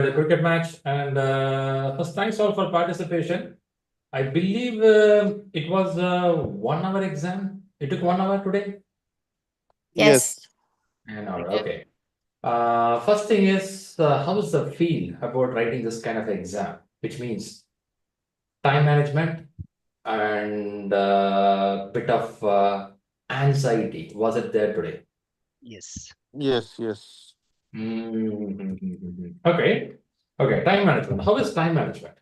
the cricket match. And first, thanks all for participation. I believe it was a 1 hour exam. It took 1 hour today. Yes. Yes. An hour. Yeah. Okay. First thing is, how is the feel about writing this kind of exam, which means time management and bit of anxiety. Was it there today? Yes. Yes. Okay. Okay. Time management. How is time management?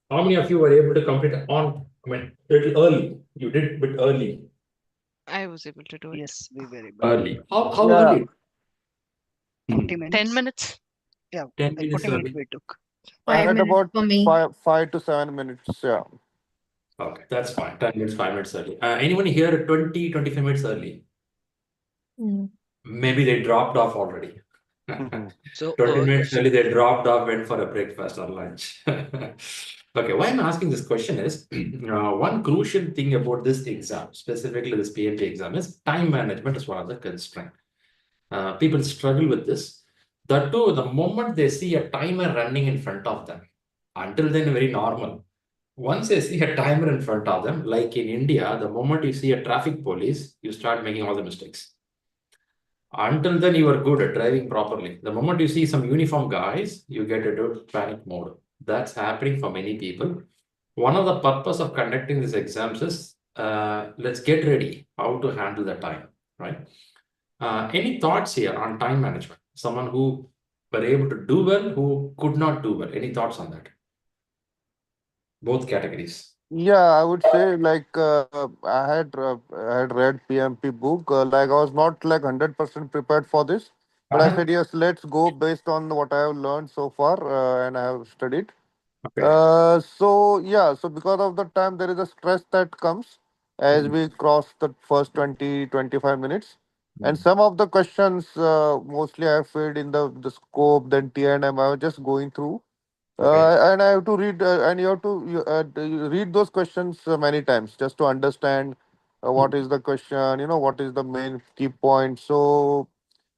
How many of you were able to complete on, I mean, little early? You did bit early. I was able to do it. Yes, we were able. Early. How Yeah. early? 40 minutes. 10 minutes. Yeah, 10 like minutes 40 minutes early. we took. I 5 had minutes about for me. five to 7 minutes. Yeah. Okay, that's fine. 10 minutes, 5 minutes early. Anyone here 20, 25 minutes early? Mm. Maybe they dropped off already. So 20 minutes early, they dropped off, went for a breakfast or lunch. Okay, why I'm asking this question is one crucial thing about this exam, specifically this PMP exam, is time management is one of the constraints. People struggle with this. That too, the moment they see a timer running in front of them, until then, very normal. Once they see a timer in front of them, like in India, the moment you see a traffic police, you start making all the mistakes. Until then, you are good at driving properly. The moment you see some uniform guys, you get into panic mode. That's happening for many people. One of the purpose of conducting these exams is let's get ready how to handle the time, right? Any thoughts here on time management? Someone who were able to do well, who could not do well. Any thoughts on that? Both categories. Yeah, I would say like I had read PMP book. Like I was not like 100% prepared for this, but I said yes, let's go based on what I have learned so far and I have studied. Okay. So yeah, so because of the time, there is a stress that comes as we cross the first 20-25 minutes. And some of the questions, mostly I have filled in the scope, then TNM, I was just going through. Okay. And I have to read, and you read those questions many times just to understand what is the question, what is the main key point. So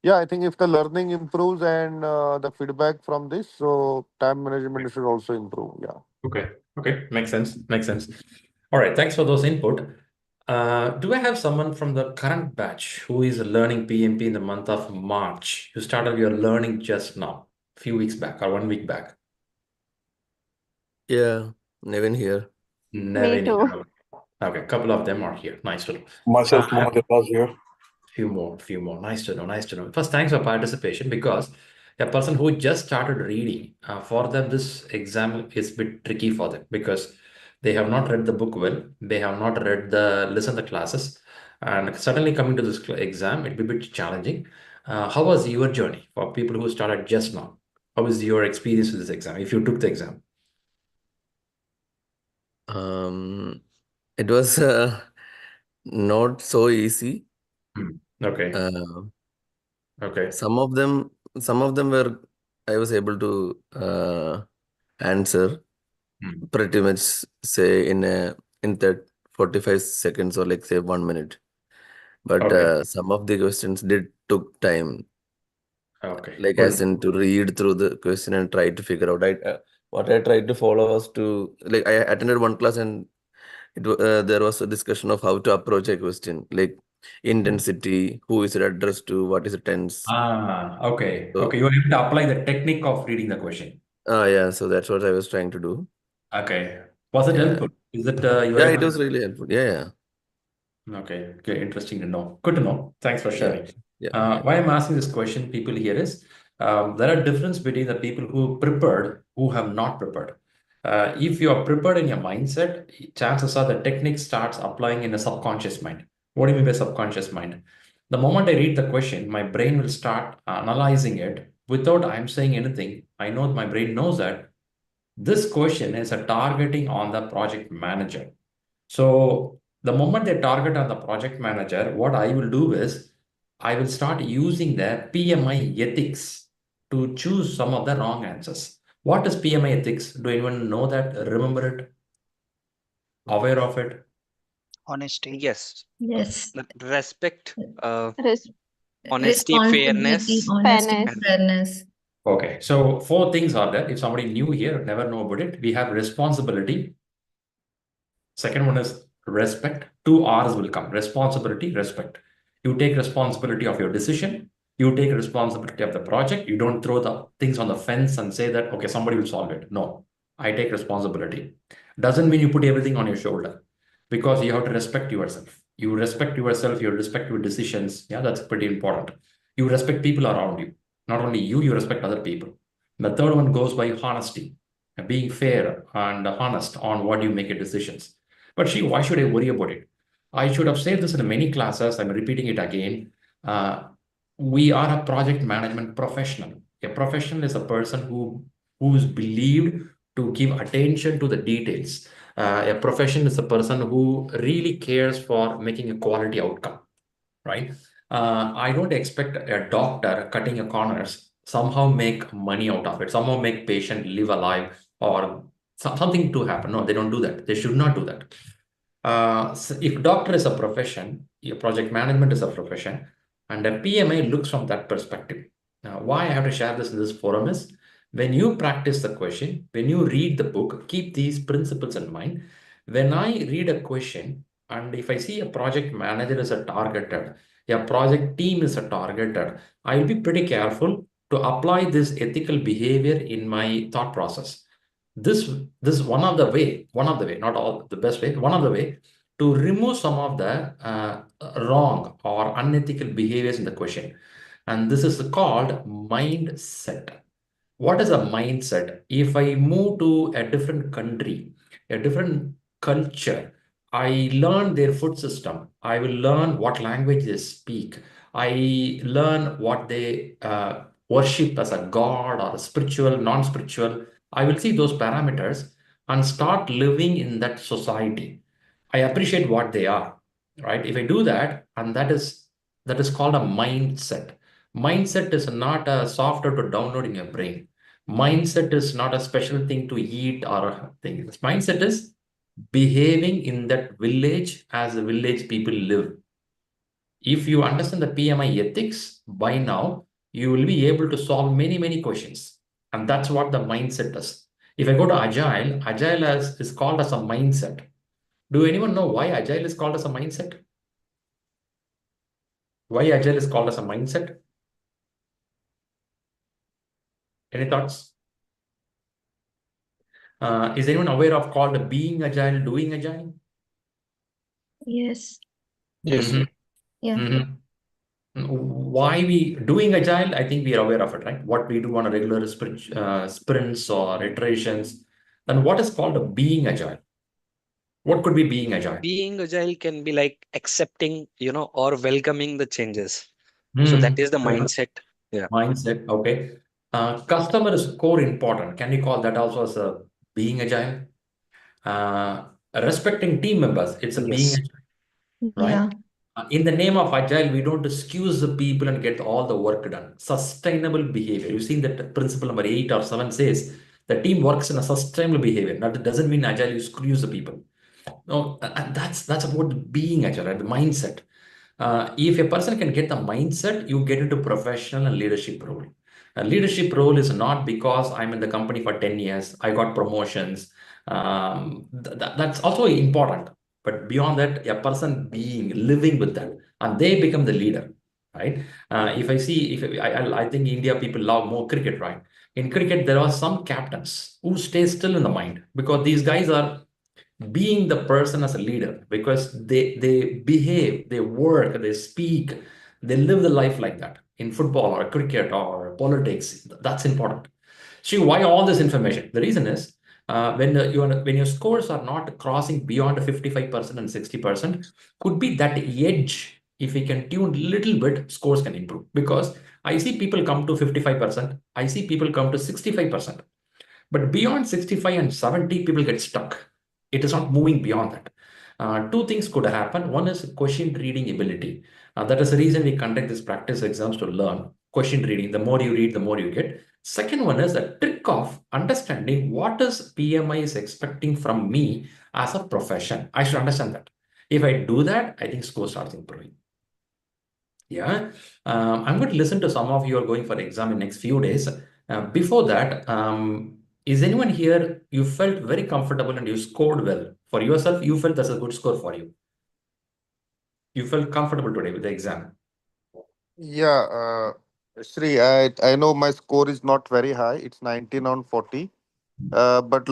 yeah, I think if the learning improves and the feedback from this, so time management should also improve. Yeah. Okay. Okay. Makes sense. Makes sense. All right. Thanks for those input. Do I have someone from the current batch who is learning PMP in the month of March? You started your learning just now, a few weeks back or 1 week back. Yeah, Nevin here. Never Me in too. here. Okay, a couple of them are here. Nice to know. Myself, Mohammed was here. Few more. Nice to know. Nice to know. First, thanks for participation because a person who just started reading, for them, this exam is a bit tricky for them because they have not read the book well. They have not listened the classes, and suddenly coming to this exam, it'll be a bit challenging. How was your journey for people who started just now? How was your experience with this exam? If you took the exam, It was not so easy. Okay. Okay. Some of them were I was able to answer pretty much, say in that 45 seconds or like say 1 minute. But Okay. some of the questions did took time, Okay. like Good. as in to read through the question and try to figure out. What I tried to follow was to, like, I attended one class and there was a discussion of how to approach a question, like intensity, who is it addressed to, what is the tense. Okay. So, Okay. You were able to apply the technique of reading the question. yeah, so that's what I was trying to do. Okay. Was it Yeah, helpful? Is it you were yeah, able it was really helpful. Yeah, Okay. Okay. Interesting to know. Good to know. Thanks for yeah, sharing. yeah. Why I'm asking this question, people here is there are difference between the people who prepared, who have not prepared. If you are prepared in your mindset, chances are the technique starts applying in a subconscious mind. What do you mean by subconscious mind? The moment I read the question, my brain will start analyzing it without I'm saying anything. I know my brain knows that this question is a targeting on the project manager. So the moment they target on the project manager, what I will do is I will start using the PMI ethics to choose some of the wrong answers. What is PMI ethics? Do anyone know that? Remember it? Aware of it? Honesty. Yes. Yes. Respect, Res honesty, Responsibility, fairness, honesty, and fairness. Okay, so 4 things are there. If somebody new here, never know about it, we have responsibility. Second one is respect. 2 R's will come. Responsibility, respect. You take responsibility of your decision. You take responsibility of the project. You don't throw the things on the fence and say that, okay, somebody will solve it. No, I take responsibility. Doesn't mean you put everything on your shoulder, because you have to respect yourself. You respect yourself, you respect your decisions. Yeah, that's pretty important. You respect people around you. Not only you, you respect other people. The third one goes by honesty, being fair and honest on what you make your decisions. But why should I worry about it? I should have said this in many classes. I'm repeating it again. We are a project management professional. A professional is a person who's believed to give attention to the details. A professional is a person who really cares for making a quality outcome, right? I don't expect a doctor cutting a corners somehow make money out of it, somehow make patient live alive or something to happen. No, they don't do that. They should not do that. So if doctor is a profession, your project management is a profession, and a PMI looks from that perspective. Now, why I have to share this in this forum is when you practice the question, when you read the book, keep these principles in mind. When I read a question, and if I see a project manager is a targeted, a project team is a targeted, I will be pretty careful to apply this ethical behavior in my thought process. This is one of the way, not all the best way, one of the way to remove some of the wrong or unethical behaviors in the question. And this is called mindset. What is a mindset? If I move to a different country, a different culture, I learn their food system. I will learn what language they speak. I learn what they worship as a god or a spiritual, non-spiritual. I will see those parameters and start living in that society. I appreciate what they are, right? If I do that, and that is called a mindset. Mindset is not a software to download in your brain. Mindset is not a special thing to eat or a thing. This mindset is behaving in that village as the village people live. If you understand the PMI ethics by now, you will be able to solve many, many questions. And that's what the mindset does. If I go to Agile, Agile is called as a mindset. Do anyone know why Agile is called as a mindset? Why Agile is called as a mindset? Any thoughts? Is anyone aware of called being Agile, doing Agile? Yes. Yes, Mhm. sir. Yeah. Mhm. Why we doing Agile? I think we are aware of it, right? What we do on a regular sprints or iterations. Then what is called a being Agile? What could be being Agile? Being agile can be like accepting, or welcoming the changes. So that is the mindset. Yeah. Mindset, okay. Customer is core important. Can we call that also as a being Agile? Respecting team members, it's a being Yes. Agile, right? Yeah. In the name of Agile, we don't excuse the people and get all the work done. Sustainable behavior. You've seen that principle number 8 or 7 says the team works in a sustainable behavior. That doesn't mean Agile, you excuse the people. No, and that's about being Agile, right? The mindset. If a person can get the mindset, you get into professional and leadership role. A leadership role is not because I'm in the company for 10 years, I got promotions. That's also important. But beyond that, a person being, living with that, and they become the leader, right? If I see, I think India people love more cricket, right? In cricket, there are some captains who stay still in the mind because these guys are being the person as a leader because they behave, they work, they speak, they live the life like that. In football or cricket or politics, that's important. See why all this information? The reason is when your scores are not crossing beyond 55% and 60%, could be that edge. If we can tune a little bit, scores can improve. Because I see people come to 55%, I see people come to 65%. But beyond 65 and 70, people get stuck. It is not moving beyond that. Two things could happen. One is question reading ability. That is the reason we conduct these practice exams to learn question reading. The more you read, the more you get. Second one is a trick of understanding what is PMI is expecting from me as a profession. I should understand that. If I do that, I think score starts improving. Yeah, I'm going to listen to some of you are going for exam in next few days. Before that, is anyone here, you felt very comfortable and you scored well for yourself? You felt that's a good score for you. You felt comfortable today with the exam. Yeah, Shri, I know my score is not very high. It's 19 on 40. But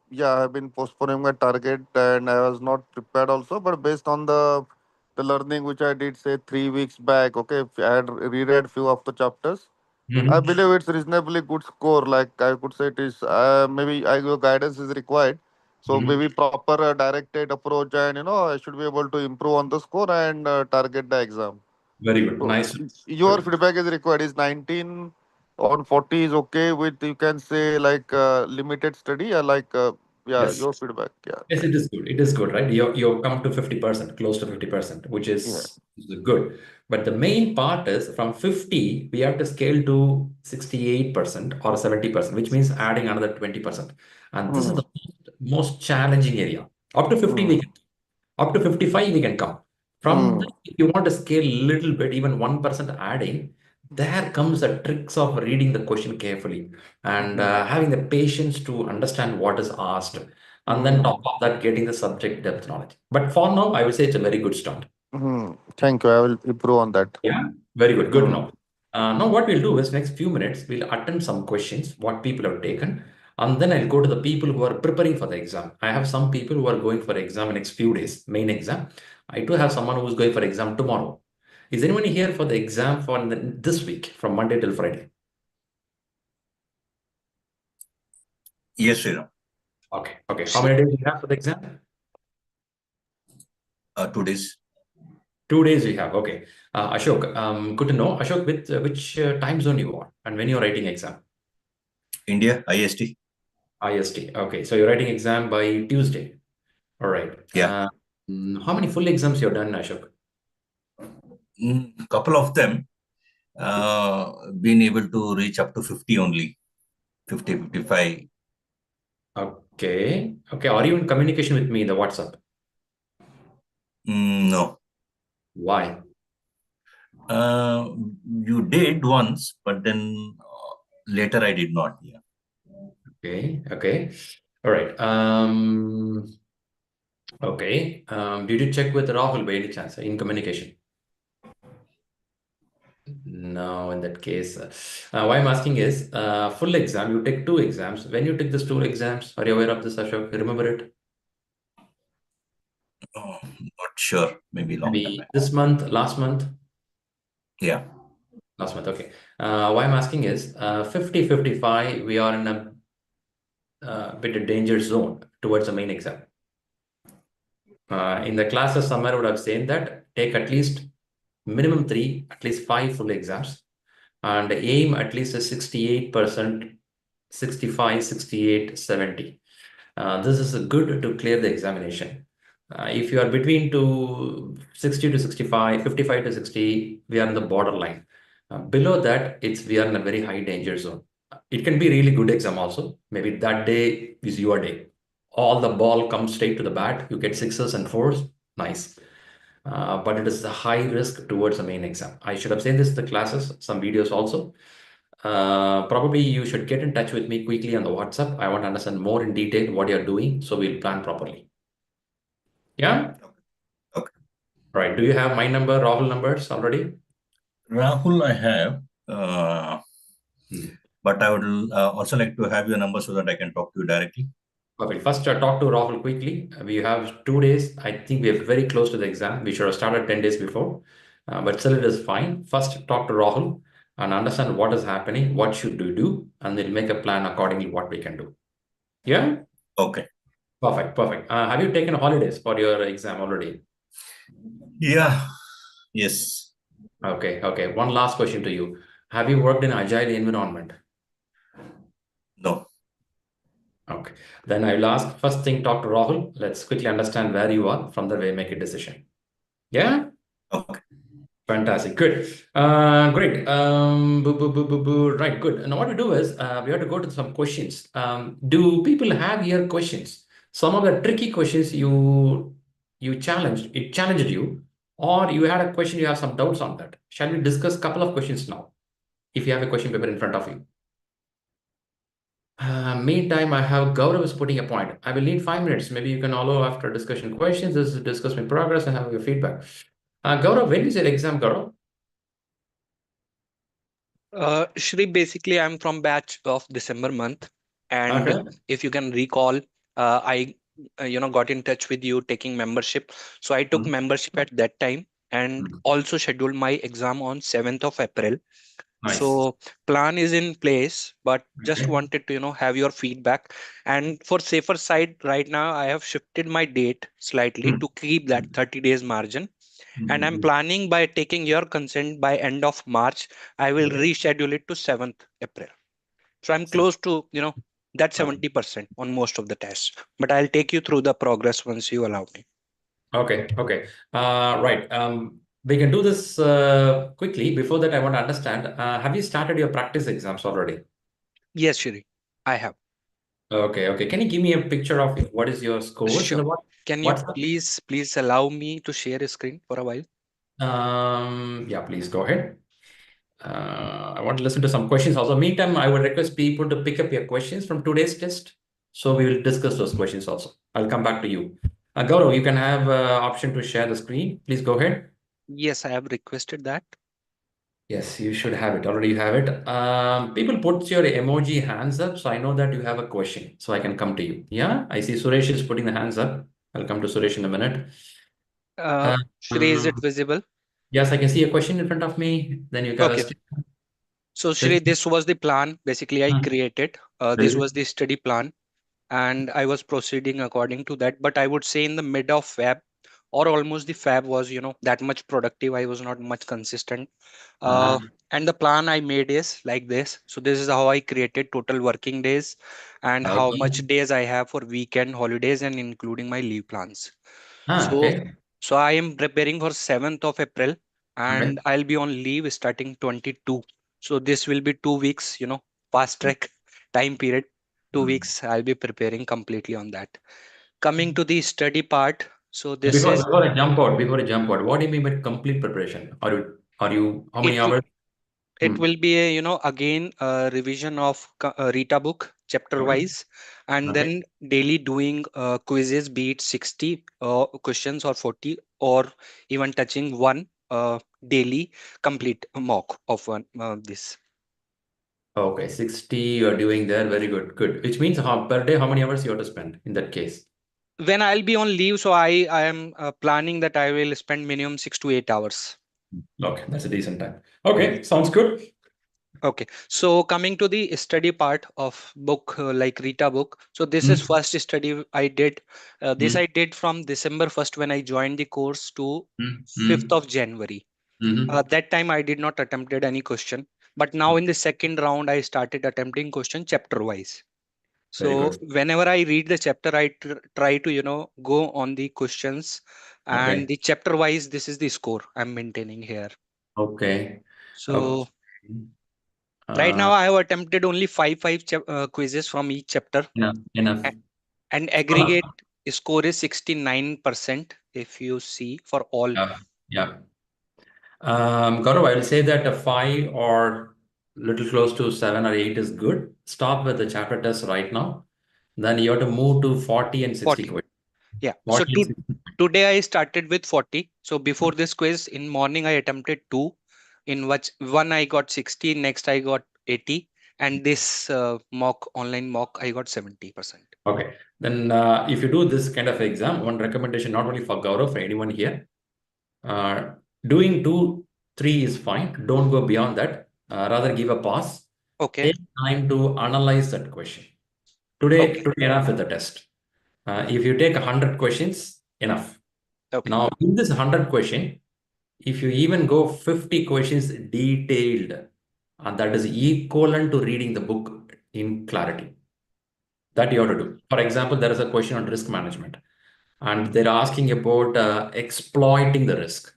yeah, I've been postponing my target and I was not prepared also. But based on the learning which I did say 3 weeks back, okay, if I had reread few of the chapters. I Mhm. believe it's reasonably good score. Like I could say it is. Maybe your guidance is required. So Mhm. maybe proper directed approach, and I should be able to improve on the score and target the exam. Very good. So Nice. your Good. feedback is required. Is 19 on 40 is okay with, you can say, like limited study or like yeah, Yes. your feedback. Yeah, Yes, it is good. It is good, right? You've come to 50%, close to 50%, which yeah. is good. But the main part is from 50, we have to scale to 68% or 70%, which means adding another 20%. And this is Hmm. the most challenging area. Up to 50, Hmm. up to 55, we can come. From Hmm. there, if you want to scale a little bit, even 1% adding, there comes the tricks of reading the question carefully and Hmm. having the patience to understand what is asked. And then Hmm. top of that, getting the subject depth knowledge. But for now, I would say it's a very good start. Hmm. Thank you. I will improve on that. Yeah, very good. Good Hmm. enough. Now, what we'll do is next few minutes, we'll attend some questions, what people have taken, and then I'll go to the people who are preparing for the exam. I have some people who are going for exam in next few days, main exam. I do have someone who's going for exam tomorrow. Is anyone here for the exam for this week, from Monday till Friday? Yes, Shriram. Okay, okay. How many days do you have for the exam? 2 days. 2 days we have. Okay. Ashok, good to know. Ashok, with which time zone you are and when you're writing exam? India, IST. IST. Okay. So you're writing exam by Tuesday. All right. Yeah. How many full exams you've done, Ashok? Couple of them been able to reach up to 50 only, 50, 55. Okay. Okay. Are you in communication with me in the WhatsApp? No. Why? Uh, you did once, but then later I did not. Yeah. Okay. Okay. All right. Okay. Did you check with Rahul by any chance in communication? No, in that case, why I'm asking is full exam, you take 2 exams. When you take these 2 exams, are you aware of this, Ashok? You remember it? Oh, not sure. Maybe long time Maybe back. this month, last month? Yeah. Last month, okay. Why I'm asking is 50, 55, we are in a bit of danger zone towards the main exam. In the classes, somewhere would have said that take at least minimum 3, at least 5 full exams and aim at least a 68%, 65, 68, 70. This is good to clear the examination. If you are between 60 to 65, 55 to 60, we are in the borderline. Below that, we are in a very high danger zone. It can be really good exam also. Maybe that day is your day. All the ball comes straight to the bat. You get 6s and 4s. Nice. But it is a high risk towards the main exam. I should have seen this in the classes, some videos also. Probably you should get in touch with me quickly on the WhatsApp. I want to understand more in detail what you're doing, so we'll plan properly. Yeah? Okay. Right. Do you have my number, Rahul numbers already? Rahul, I have. Hmm. But I would also like to have your number so that I can talk to you directly. Perfect. First, talk to Rahul quickly. We have 2 days. I think we are very close to the exam. We should have started 10 days before, but still it is fine. First, talk to Rahul and understand what is happening, what should we do, and then make a plan accordingly what we can do. Yeah? Okay. Perfect. Perfect. Have you taken holidays for your exam already? Yeah. Yes. Okay. Okay. One last question to you. Have you worked in agile environment? No. Okay. Then I will ask first thing, talk to Rahul. Let's quickly understand where you are. From there, we make a decision. Yeah? Okay. Fantastic. Good. Great. Right. Good. Now what we do is we have to go to some questions. Do people have here questions? Some of the tricky questions you challenged you, or you had a question, you have some doubts on that. Shall we discuss a couple of questions now? if you have a question paper in front of you. Meantime, I have Gaurav is putting a point. I will need 5 minutes. Maybe you can allow after discussion questions. This is discuss my progress and have your feedback. Gaurav, when is your exam, Gaurav? Shri, basically, I'm from batch of December month, and Okay. if you can recall, I got in touch with you taking membership. So I took Mhm. membership at that time, and Mhm. also scheduled my exam on 7th of April. Nice. So plan is in place, but just Okay. wanted to have your feedback. And for safer side, right now I have shifted my date slightly Mhm. to keep that 30 days margin, and I'm Mhm. planning by taking your consent by end of March. I will Okay. reschedule it to 7th April. So I'm close to, that Okay. 70% on most of the tests. But I'll take you through the progress once you allow me. Okay. Okay. Right. We can do this quickly. Before that, I want to understand. Have you started your practice exams already? Yes, Shri, I have. Okay. Okay. Can you give me a picture of what is your scores in Sure. the what? Can you What's the please allow me to share a screen for a while? Yeah, please go ahead. I want to listen to some questions also. Meantime, I would request people to pick up your questions from today's test. So we will discuss those questions also. I'll come back to you. Gaurav, you can have option to share the screen. Please go ahead. Yes, I have requested that. Yes, you should have it. Already you have it. People put your emoji hands up, so I know that you have a question, so I can come to you. Yeah, I see Suresh is putting the hands up. I'll come to Suresh in a minute. Uh, Shri, is it um, visible? yes, I can see a question in front of me. Then you got Okay. us. So Shri, this was the plan. Basically, I created. Very This good. was the study plan, and I was proceeding according to that. But I would say in the mid of Feb, or almost the Feb was, that much productive. I was not much consistent. Uh-huh. Uh, and the plan I made is like this. So this is how I created total working days and how Okay. much days I have for weekend holidays and including my leave plans. So, Okay. so I am preparing for 7th of April, Okay. and I'll be on leave starting 22. So this will be 2 weeks, fast track time period. 2 weeks I'll be preparing completely on that. Coming to the study part. So this Before is before I jump out, what do you mean by complete preparation? Are you how many it. hours? It Hmm. will be a, again a revision of Rita book chapter Okay. wise, and Okay. then daily doing quizzes, be it 60 questions or 40, or even touching one daily complete mock of one this. Okay. 60 you're doing there. Very good. Good. Which means how per day, how many hours you have to spend in that case? When I'll be on leave, so I am planning that I will spend minimum 6 to 8 hours. Okay. That's a decent time. Okay. Sounds good. Okay, so coming to the study part of book like Rita book. So this is Hmm. first study I did. This Hmm. I did from December 1st when I joined the course to Hmm. 5th Hmm. of January. Hmm. That time I did not attempted any question, but now in the second round I started attempting question chapter wise. Very So good. whenever I read the chapter, I try to go on the questions, and Okay. the chapter wise. This is the score I'm maintaining here. Okay. Okay. So right now Uh, I have attempted only five quizzes from each chapter, enough. Enough. a- and aggregate score is 69% if you see for all. Yeah. Yeah. Gaurav, I will say that a 5 or little close to 7 or 8 is good. Stop with the chapter test right now. Then you have to move to 40 and 60 40. questions. Yeah. So 40 and 60. today I started with 40. So before this quiz in morning I attempted two, in which one I got 60, next I got 80, and this mock online mock I got 70%. Okay. Then if you do this kind of exam, one recommendation not only for Gaurav, for anyone here, uh, doing 2, 3 is fine. Don't go beyond that. Rather give a pause. Okay. Take time to analyze that question. Okay. Today enough with the test. If you take 100 questions, enough. Okay. Now, in this 100 question, if you even go 50 questions detailed, and that is equivalent to reading the book in clarity, that you have to do. For example, there is a question on risk management, and they're asking about exploiting the risk.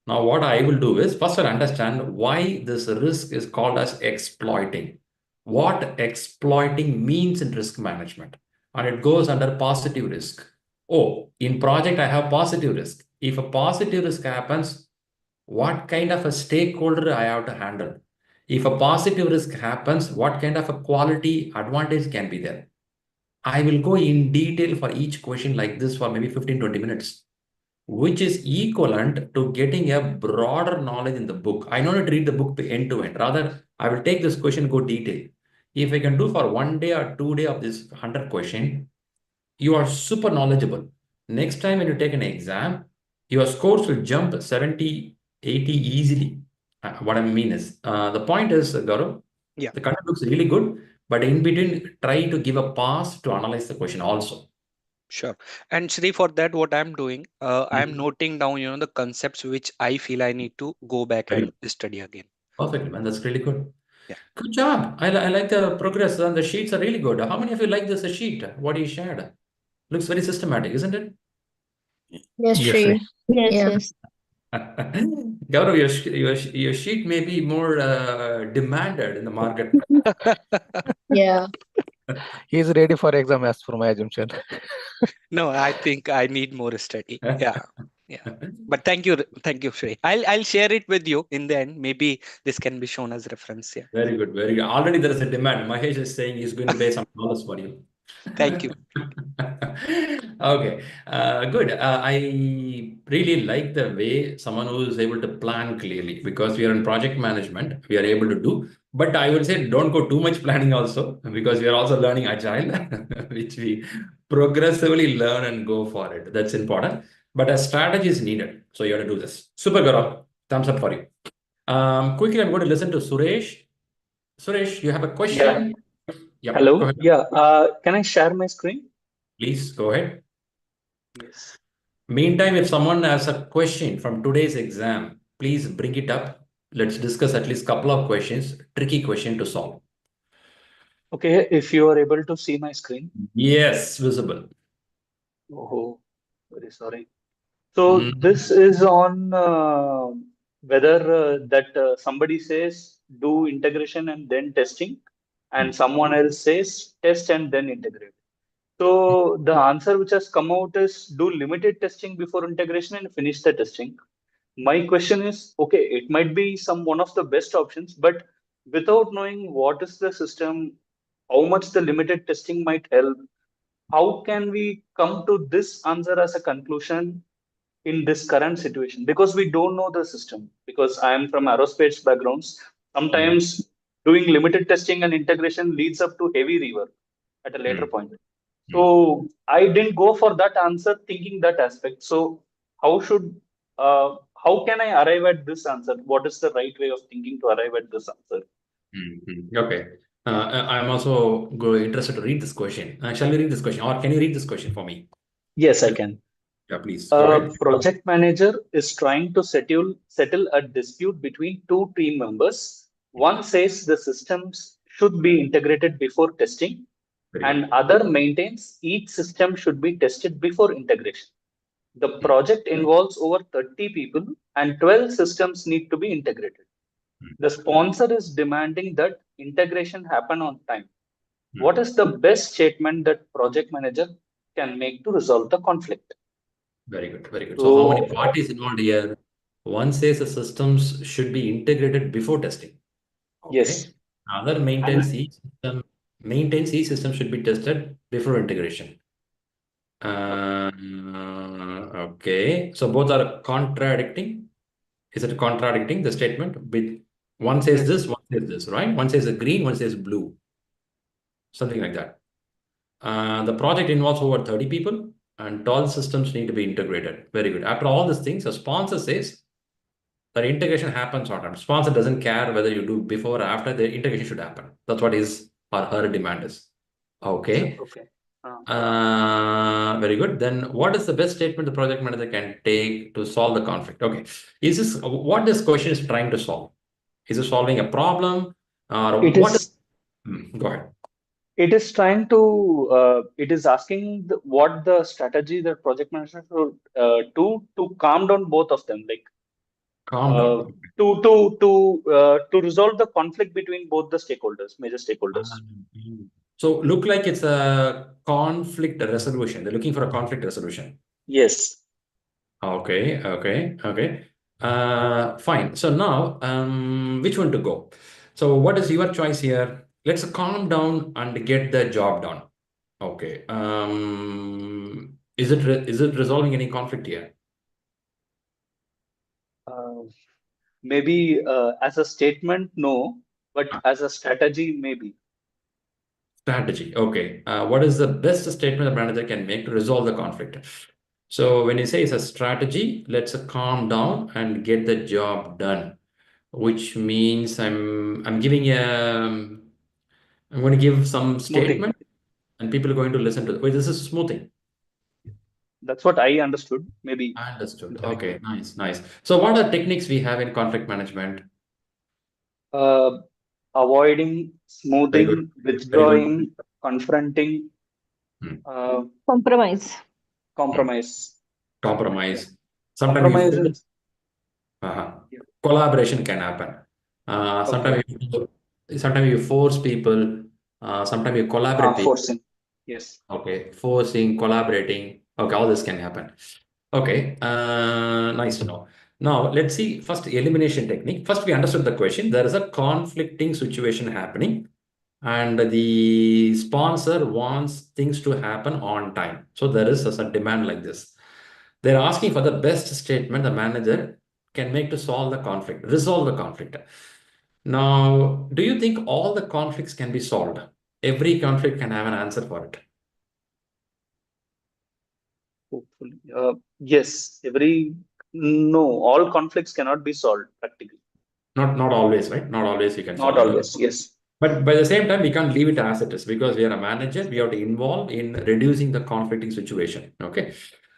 Now, what I will do is first I'll understand why this risk is called as exploiting. What exploiting means in risk management. And it goes under positive risk. Oh, in project, I have positive risk. If a positive risk happens, what kind of a stakeholder I have to handle? If a positive risk happens, what kind of a quality advantage can be there? I will go in detail for each question like this for maybe 15-20 minutes, which is equivalent to getting a broader knowledge in the book. I don't need to read the book end to end. Rather, I will take this question, go detail. If I can do for 1 day or 2 day of this 100 question, you are super knowledgeable. Next time when you take an exam, your scores will jump 70, 80 easily. What I mean is, the point is, Gaurav, Yeah. the content looks really good, but in between, try to give a pass to analyze the question also. Sure. And Shri, for that, what I'm doing, I'm noting down, the concepts which I feel I need to go back Very and study again. perfect, man. That's really good. Yeah. Good job. I like the progress and the sheets are really good. How many of you like this sheet? What you shared? Looks very systematic, isn't it? Yes, Yes, Shri. Yes, Yeah. yes. Gaurav, your sheet may be more demanded in the market. Yeah. He's ready for exam as per my assumption. No, I think I need more study. Yeah. Yeah. But thank you, Shri. I'll share it with you in the end. Maybe this can be shown as reference. Yeah. Very good, very good. Already there is a demand. Mahesh is saying he's going to pay some dollars for you. Thank you. Okay, good. I really like the way someone who is able to plan clearly, because we are in project management, we are able to do. But I would say don't go too much planning also, because we are also learning agile, which we progressively learn and go for it. That's important. But a strategy is needed. So you have to do this. Super, Gaurav. Thumbs up for you. Quickly, I'm going to listen to Suresh. Suresh, you have a Yeah. question? Yep, go Hello. ahead. Yeah. Can I share my screen? Please go ahead. Yes. Meantime, if someone has a question from today's exam, please bring it up. Let's discuss at least a couple of questions, tricky question to solve. Okay. If you are able to see my screen. Yes, visible. Oh, very sorry. So this is on whether somebody says do integration and then testing, and someone else says test and then integrate. So the answer which has come out is do limited testing before integration and finish the testing. My question is, okay, it might be one of the best options, but without knowing what is the system, how much the limited testing might help, how can we come to this answer as a conclusion in this current situation? Because we don't know the system. Because I am from aerospace backgrounds, sometimes doing limited testing and integration leads up to heavy rework at a later point. So I didn't go for that answer thinking that aspect. So how can I arrive at this answer? What is the right way of thinking to arrive at this answer? Okay. I'm also interested to read this question. Shall we read this question, or can you read this question for me? Yes, I can. Yeah, please go A ahead. project manager is trying to settle a dispute between two team members. One says the systems should be integrated before testing, Very and good. other maintains each system should be tested before integration. The project involves over 30 people and 12 systems need to be integrated. The sponsor is demanding that integration happen on time. What is the best statement that project manager can make to resolve the conflict? Very good, very good. So how many So, parties involved here? One says the systems should be integrated before testing. Okay. yes. Other maintains each system should be tested before integration. Okay. So both are contradicting. Is it contradicting the statement? One says this, one says this, right? One says green, one says blue. Something like that. The project involves over 30 people and all systems need to be integrated. Very good. After all these things, the sponsor says that integration happens on time. Sponsor doesn't care whether you do before or after, the integration should happen. That's what his or her demand is. Okay. Okay. Very good. Then what is the best statement the project manager can take to solve the conflict? Okay. Is this what this question is trying to solve? Is it solving a problem or It what? is. Go ahead. It is trying to. It is asking what the strategy that project manager should to calm down both of them, like Calm down. to resolve the conflict between both the stakeholders, major stakeholders. So look like it's a conflict resolution. They're looking for a conflict resolution. Yes. Okay. Fine. So now, which one to go? So what is your choice here? Let's calm down and get the job done. Okay. Is it resolving any conflict here? Maybe as a statement, no, but as a strategy, maybe. Strategy. Okay. What is the best statement the manager can make to resolve the conflict? So when you say it's a strategy, let's calm down and get the job done, which means I'm giving I'm going to give some Smoothing. statement and people are going to listen to it. Wait, this is smoothing. That's what I understood. Maybe Understood. correct Okay, me. nice. So what are techniques we have in conflict management? Avoiding, Very good. smoothing, Very good. withdrawing, confronting, Hmm. Compromise. compromise. Compromise. Sometimes Compromise you is yeah. Collaboration can happen. okay. Sometimes you force people. Sometimes you collaborate people. Forcing. Yes. Okay, forcing, collaborating. Okay, all this can happen. Okay, nice to know. Now, let's see first elimination technique. First, we understood the question. There is a conflicting situation happening, and the sponsor wants things to happen on time. So there is a demand like this. They're asking for the best statement the manager can make to solve the conflict, resolve the conflict. Now, do you think all the conflicts can be solved? Every conflict can have an answer for it. Hopefully. Yes. No, all conflicts cannot be solved practically. Not always, right? Not always you can Not solve it. always. Yes. But by the same time, we can't leave it as it is because we are a manager. We have to involve in reducing the conflicting situation. Okay.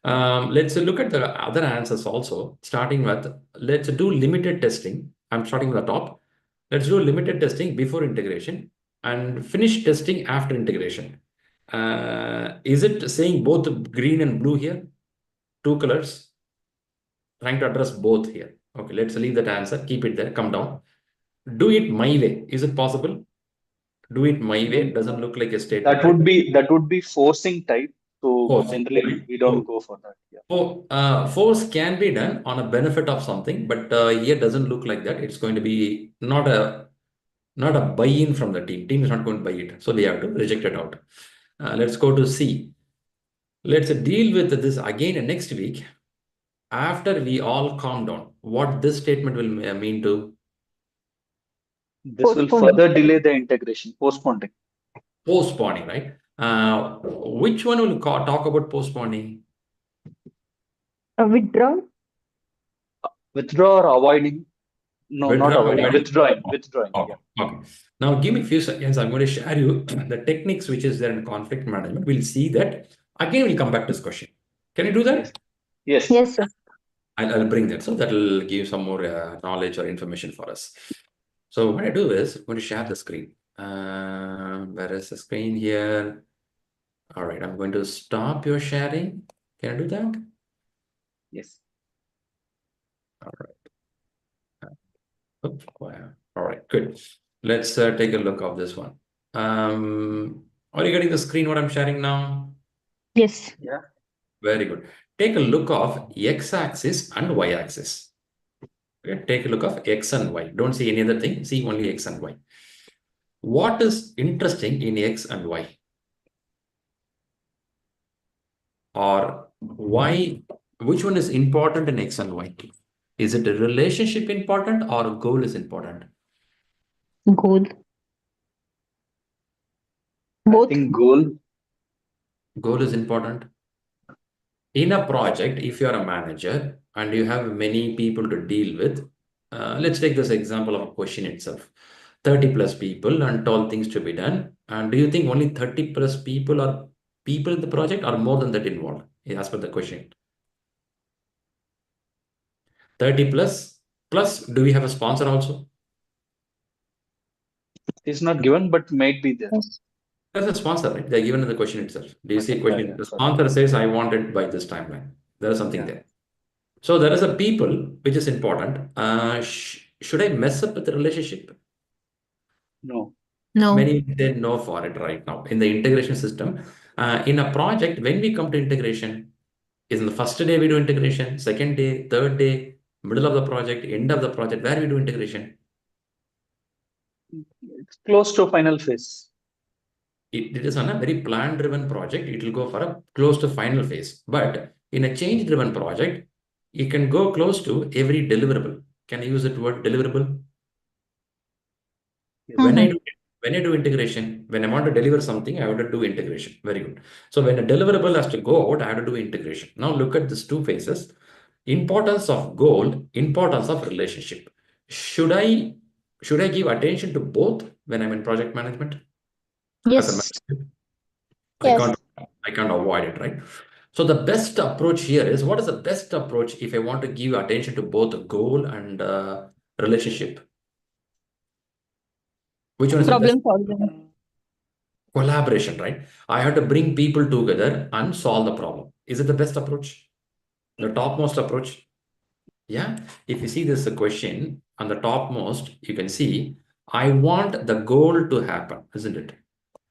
Let's look at the other answers also, starting with let's do limited testing. I'm starting with the top. Let's do limited testing before integration and finish testing after integration. Is it saying both green and blue here? Two colors? Trying to address both here. Okay, let's leave that answer. Keep it there. Come down. Do it my way. Is it possible? Do it my way. It doesn't look like a statement. That would be forcing type. So Force, generally right? we don't go for that. Yeah. Force can be done on a benefit of something, but here doesn't look like that. It's going to be not a buy-in from the team. Team is not going to buy it, so they have to reject it out. Let's go to C. Let's deal with this again next week after we all calm down. What this statement will mean to This will Postponing. further delay the integration, postponing. postponing, right? Which one will talk about postponing? Withdraw. Withdraw or avoiding? No, not Withdraw, avoiding. avoiding? Withdrawing. Okay. Yeah. Okay. Now give me a few seconds. I'm going to share you the techniques which is there in conflict management. We'll see that. Again, we'll come back to this question. Can you do that? Yes. Yes, sir. I'll bring that. So that'll give some more knowledge or information for us. So what I do is I'm going to share the screen. Where is the screen here? All right. I'm going to stop your sharing. Can I do that? Yes. All right. Oops. All right. Good. Let's take a look of this one. Are you getting the screen what I'm sharing now? Yes. Yeah. Very good. Take a look of x-axis and y-axis. Okay, take a look of x and y. Don't see any other thing. See only x and y. What is interesting in x and y? Or why? Which one is important in x and y? Is it a relationship important or a goal is important? Goal. I Both. think goal. Goal is important. In a project, if you're a manager and you have many people to deal with, let's take this example of a question itself. 30 plus people and all things to be done. And do you think only 30 plus people are people in the project or more than that involved? As per the question. 30 plus do we have a sponsor also? It's not given, but might be there. Yes. There's a sponsor, right? They're given in the question itself. Do you see a question? Yeah, The sorry. sponsor says, I want it by this timeline. There is something Yeah. there. So there is a people, which is important. Should I mess up with the relationship? No. No. Many say no for it right now. In the integration system, in a project, when we come to integration, is in the first day we do integration, second day, third day, middle of the project, end of the project, where we do integration? It's close to final phase. It is on a very plan-driven project. It will go for a close to final phase. But in a change-driven project, it can go close to every deliverable. Can I use the word deliverable? When I do integration, when I want to deliver something, I have to do integration. Very good. So when a deliverable has to go out, I have to do integration. Now look at these two phases. Importance of goal, importance of relationship. Should I give attention to both when I'm in project management? As a Yes. manager? Yes. I can't avoid it, right? So the best approach here is, what is the best approach if I want to give attention to both goal and relationship? Which one is the best? Problem solving. Collaboration, right? I have to bring people together and solve the problem. Is it the best approach? The topmost approach? Yeah. If you see this question on the topmost, you can see, I want the goal to happen, isn't it?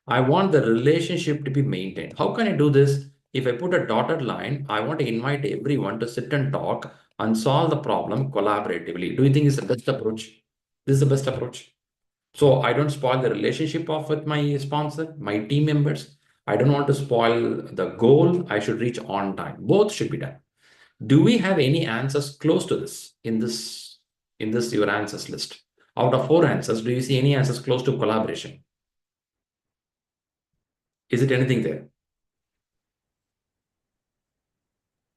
I want the relationship to be maintained. How can I do this? If I put a dotted line, I want to invite everyone to sit and talk and solve the problem collaboratively. Do you think it's the best approach? This is the best approach. So I don't spoil the relationship of with my sponsor, my team members. I don't want to spoil the goal. I should reach on time. Both should be done. Do we have any answers close to this in this your answers list? Out of 4 answers, do you see any answers close to collaboration? Is it anything there?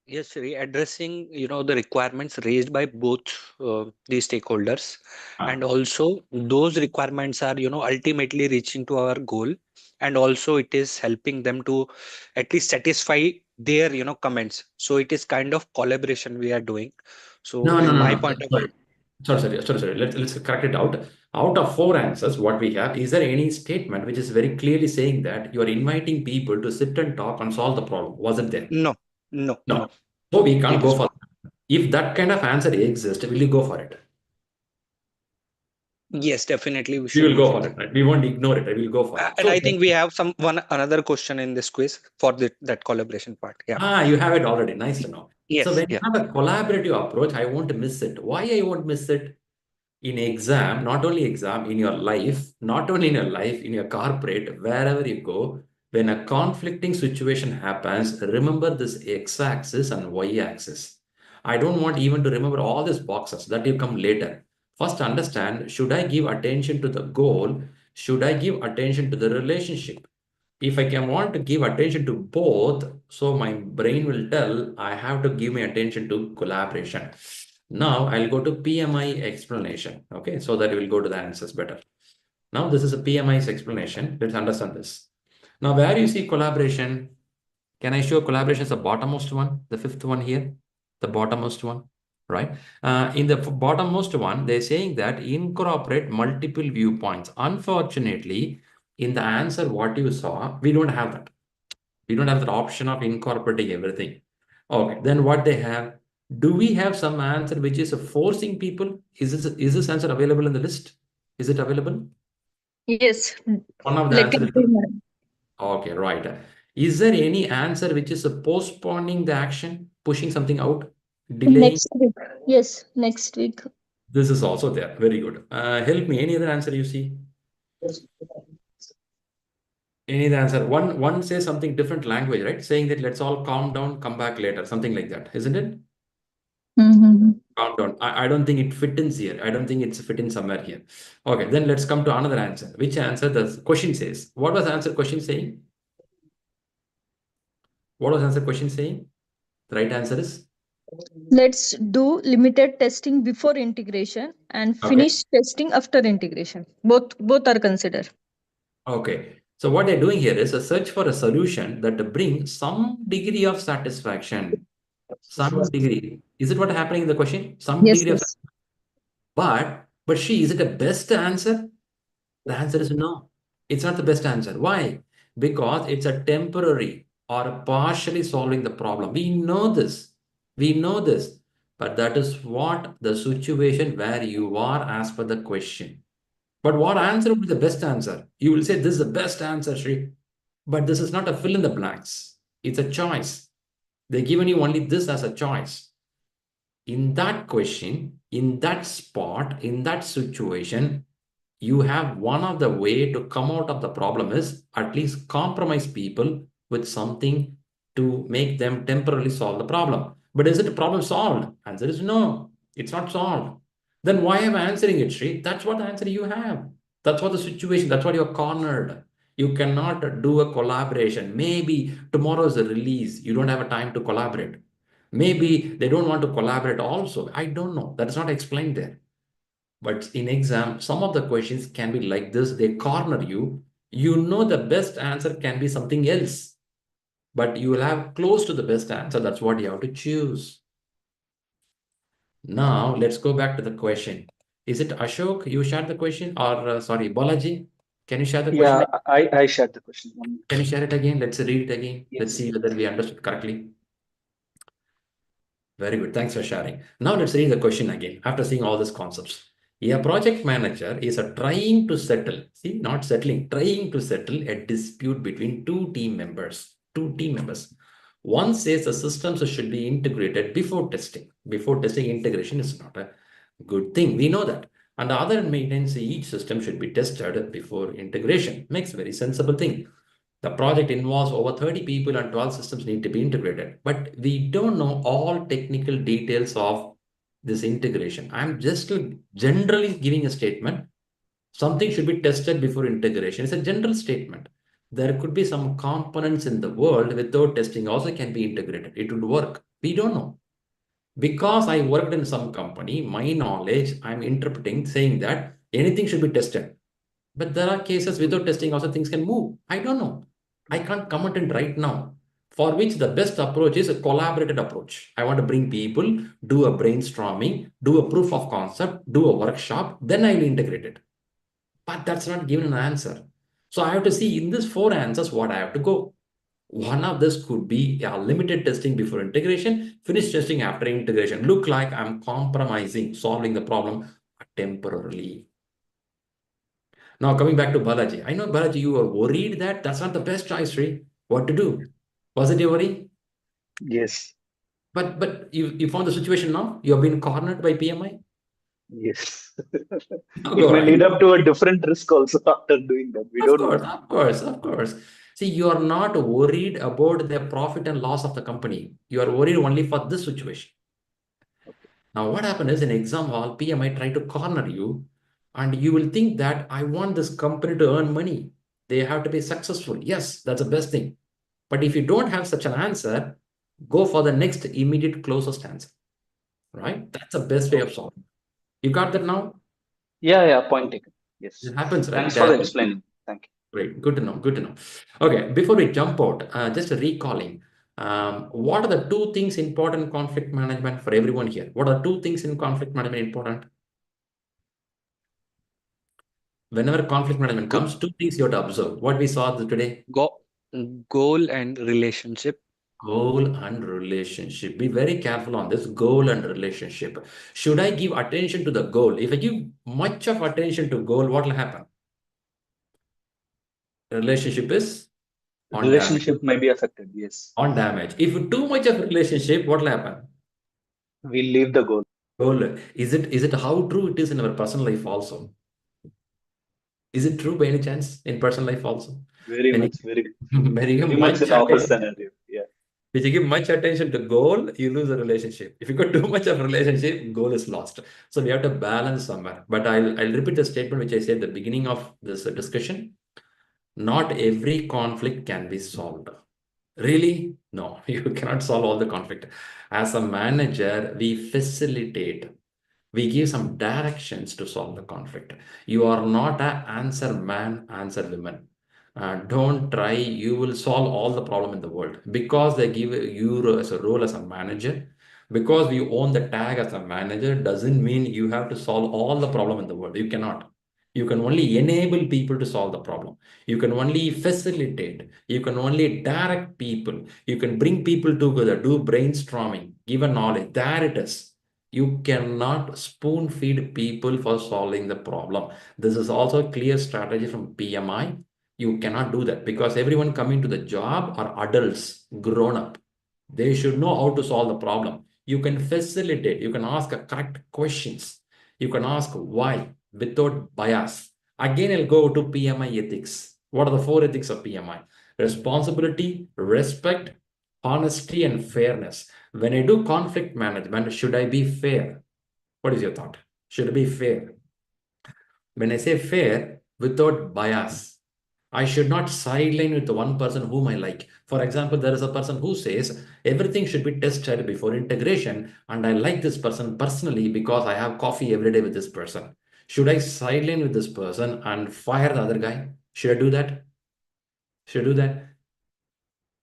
Yes, Shri, addressing the requirements raised by both the stakeholders, and also those requirements are ultimately reaching to our goal, and also it is helping them to at least satisfy their comments. So it is kind of collaboration we are doing. So No, no, in no, my no. point of view, Sorry. Let's correct it out. Out of 4 answers, what we have, is there any statement which is very clearly saying that you are inviting people to sit and talk and solve the problem? Was it there? no, no, No. no, So we can't it go is for not. that. If that kind of answer exists, will you go for it? Yes, definitely we We should will go go for for that. it, right? We won't ignore it. I will go for it. And So I think we have another question in this quiz for that collaboration part. Yeah. you have it already. Nice to know. So Yes. when you Yeah. have a collaborative approach, I won't miss it. Why I won't miss it? In exam, not only exam, in your life, not only in your life, in your corporate, wherever you go, when a conflicting situation happens, remember this x-axis and y-axis. I don't want even to remember all these boxes that will come later. First understand, should I give attention to the goal? Should I give attention to the relationship? If I can want to give attention to both, so my brain will tell I have to give my attention to collaboration. Now I'll go to PMI explanation. Okay, so that we'll go to the answers better. Now this is a PMI's explanation. Let's understand this. Now where you see collaboration, can I show collaboration as the bottommost one, the 5th one here, the bottommost one, right? In the bottommost one, they're saying that incorporate multiple viewpoints. Unfortunately, in the answer what you saw, we don't have that. We don't have that option of incorporating everything. Okay, then what they have? Do we have some answer which is forcing people? Is this answer available in the list? Is it available? Yes. One of the Let answers. it be, madam. Okay, right. Is there any answer which is postponing the action, pushing something out, delaying? Next week. Yes, next week. This is also there. Very good. Help me. Any other answer you see? Any other answer? One says something different language, right? Saying that let's all calm down, come back later, something like that, isn't it? Mm-hmm. Calm down. I don't think it fits in here. I don't think it's fit in somewhere here. Okay, then let's come to another answer. Which answer the question says? What was the answer question saying? What was the answer question saying? The right answer is? Let's do limited testing before integration and Okay. finish testing after integration. Both are considered. Okay. So what they're doing here is a search for a solution that brings some degree of satisfaction. Some degree. Is it what happening in the question? Some Yes, degree of yes. but is it a best answer? The answer is no. It's not the best answer. Why? Because it's a temporary or a partially solving the problem. We know this. We know this. But that is what the situation where you are as per the question. But what answer would be the best answer? You will say this is the best answer, Shri. But this is not a fill in the blanks. It's a choice. They're given you only this as a choice. In that question, in that spot, in that situation, You have one of the way to come out of the problem is at least compromise people with something to make them temporarily solve the problem. But is it a problem solved? Answer is no, it's not solved. Then why am I answering it, Shri? That's what the answer you have. That's what the situation, that's what you're cornered. You cannot do a collaboration. Maybe tomorrow is a release. You don't have a time to collaborate. Maybe they don't want to collaborate also. I don't know. That's not explained there. But in exam, some of the questions can be like this. They corner you. You know the best answer can be something else. But you will have close to the best answer. That's what you have to choose. Now, let's go back to the question. Is it Ashok? You shared the question? Or, sorry, Balaji? Can you share the question? Yeah, I shared the question. Can you share it again? Let's read it again. Let's Yes. see whether we understood correctly. Very good. Thanks for sharing. Now let's read the question again after seeing all these concepts. A project manager is trying to settle, see, not settling, trying to settle a dispute between two team members. One says the systems should be integrated before testing. Before testing, integration is not a good thing. We know that. And the other maintains each system should be tested before integration. Makes a very sensible thing. The project involves over 30 people and 12 systems need to be integrated. But we don't know all technical details of this integration. I'm just generally giving a statement. Something should be tested before integration. It's a general statement. There could be some components in the world without testing also can be integrated. It would work. We don't know. Because I worked in some company, my knowledge, I'm interpreting, saying that anything should be tested. But there are cases without testing also things can move. I don't know. I can't comment it right now. For which the best approach is a collaborated approach. I want to bring people, do a brainstorming, do a proof of concept, do a workshop, then I will integrate it. But that's not given an answer. So I have to see in these 4 answers what I have to go. One of this could be limited testing before integration, finished testing after integration. Look like I'm compromising, solving the problem temporarily. Now coming back to Balaji. I know Balaji, you were worried that that's not the best choice, Sri. What to do? Was it your worry? Yes. But you found the situation now? You have been cornered by PMI? Yes. Now It go may right. lead up to a different risk also after doing that. We don't know. Of course. See, you are not worried about the profit and loss of the company. You are worried only for this situation. Okay. Now, what happened is in exam hall, PMI try to corner you, and you will think that I want this company to earn money. They have to be successful. Yes, that's the best thing. But if you don't have such an answer, go for the next immediate closest answer. Right? That's the best way of solving. You got that now? Yeah, point taken. Yes. It happens, right? Thanks for the explaining. Thank you. Great. Good to know. Okay, before we jump out, just recalling, what are the 2 things important in conflict management for everyone here? What are 2 things in conflict management important? Whenever conflict management comes, 2 things you have to observe. What we saw today? Goal and relationship. Goal and relationship. Be very careful on this goal and relationship. Should I give attention to the goal? If I give much of attention to goal, what will happen? Relationship is on Relationship damage. may be affected. Yes. On damage. If too much of relationship, what will happen? We leave the goal. Goal. Is it how true it is in our personal life also? Is it true by any chance in personal life also? Very When much much in our attention, scenario. Yeah. if you give much attention to goal, you lose a relationship. If you got too much of a relationship, goal is lost. So we have to balance somewhere. But I'll repeat the statement which I said at the beginning of this discussion. Not every conflict can be solved. Really? No, you cannot solve all the conflict. As a manager, we facilitate. We give some directions to solve the conflict. You are not an answer man, answer woman. Don't try, you will solve all the problem in the world. Because they give you as a role as a manager, because you own the tag as a manager, doesn't mean you have to solve all the problem in the world. You cannot. You can only enable people to solve the problem. You can only facilitate. You can only direct people. You can bring people together, do brainstorming, give a knowledge. There it is. You cannot spoon feed people for solving the problem. This is also a clear strategy from PMI. You cannot do that because everyone coming to the job are adults, grown up. They should know how to solve the problem. You can facilitate. You can ask correct questions. You can ask why without bias. Again, I'll go to PMI ethics. What are the 4 ethics of PMI? Responsibility, respect, honesty, and fairness. When I do conflict management, should I be fair? What is your thought? Should I be fair? When I say fair, without bias, I should not sideline with the one person whom I like. For example, there is a person who says everything should be tested before integration, and I like this person personally because I have coffee every day with this person. Should I sideline with this person and fire the other guy? Should I do that? Should I do that?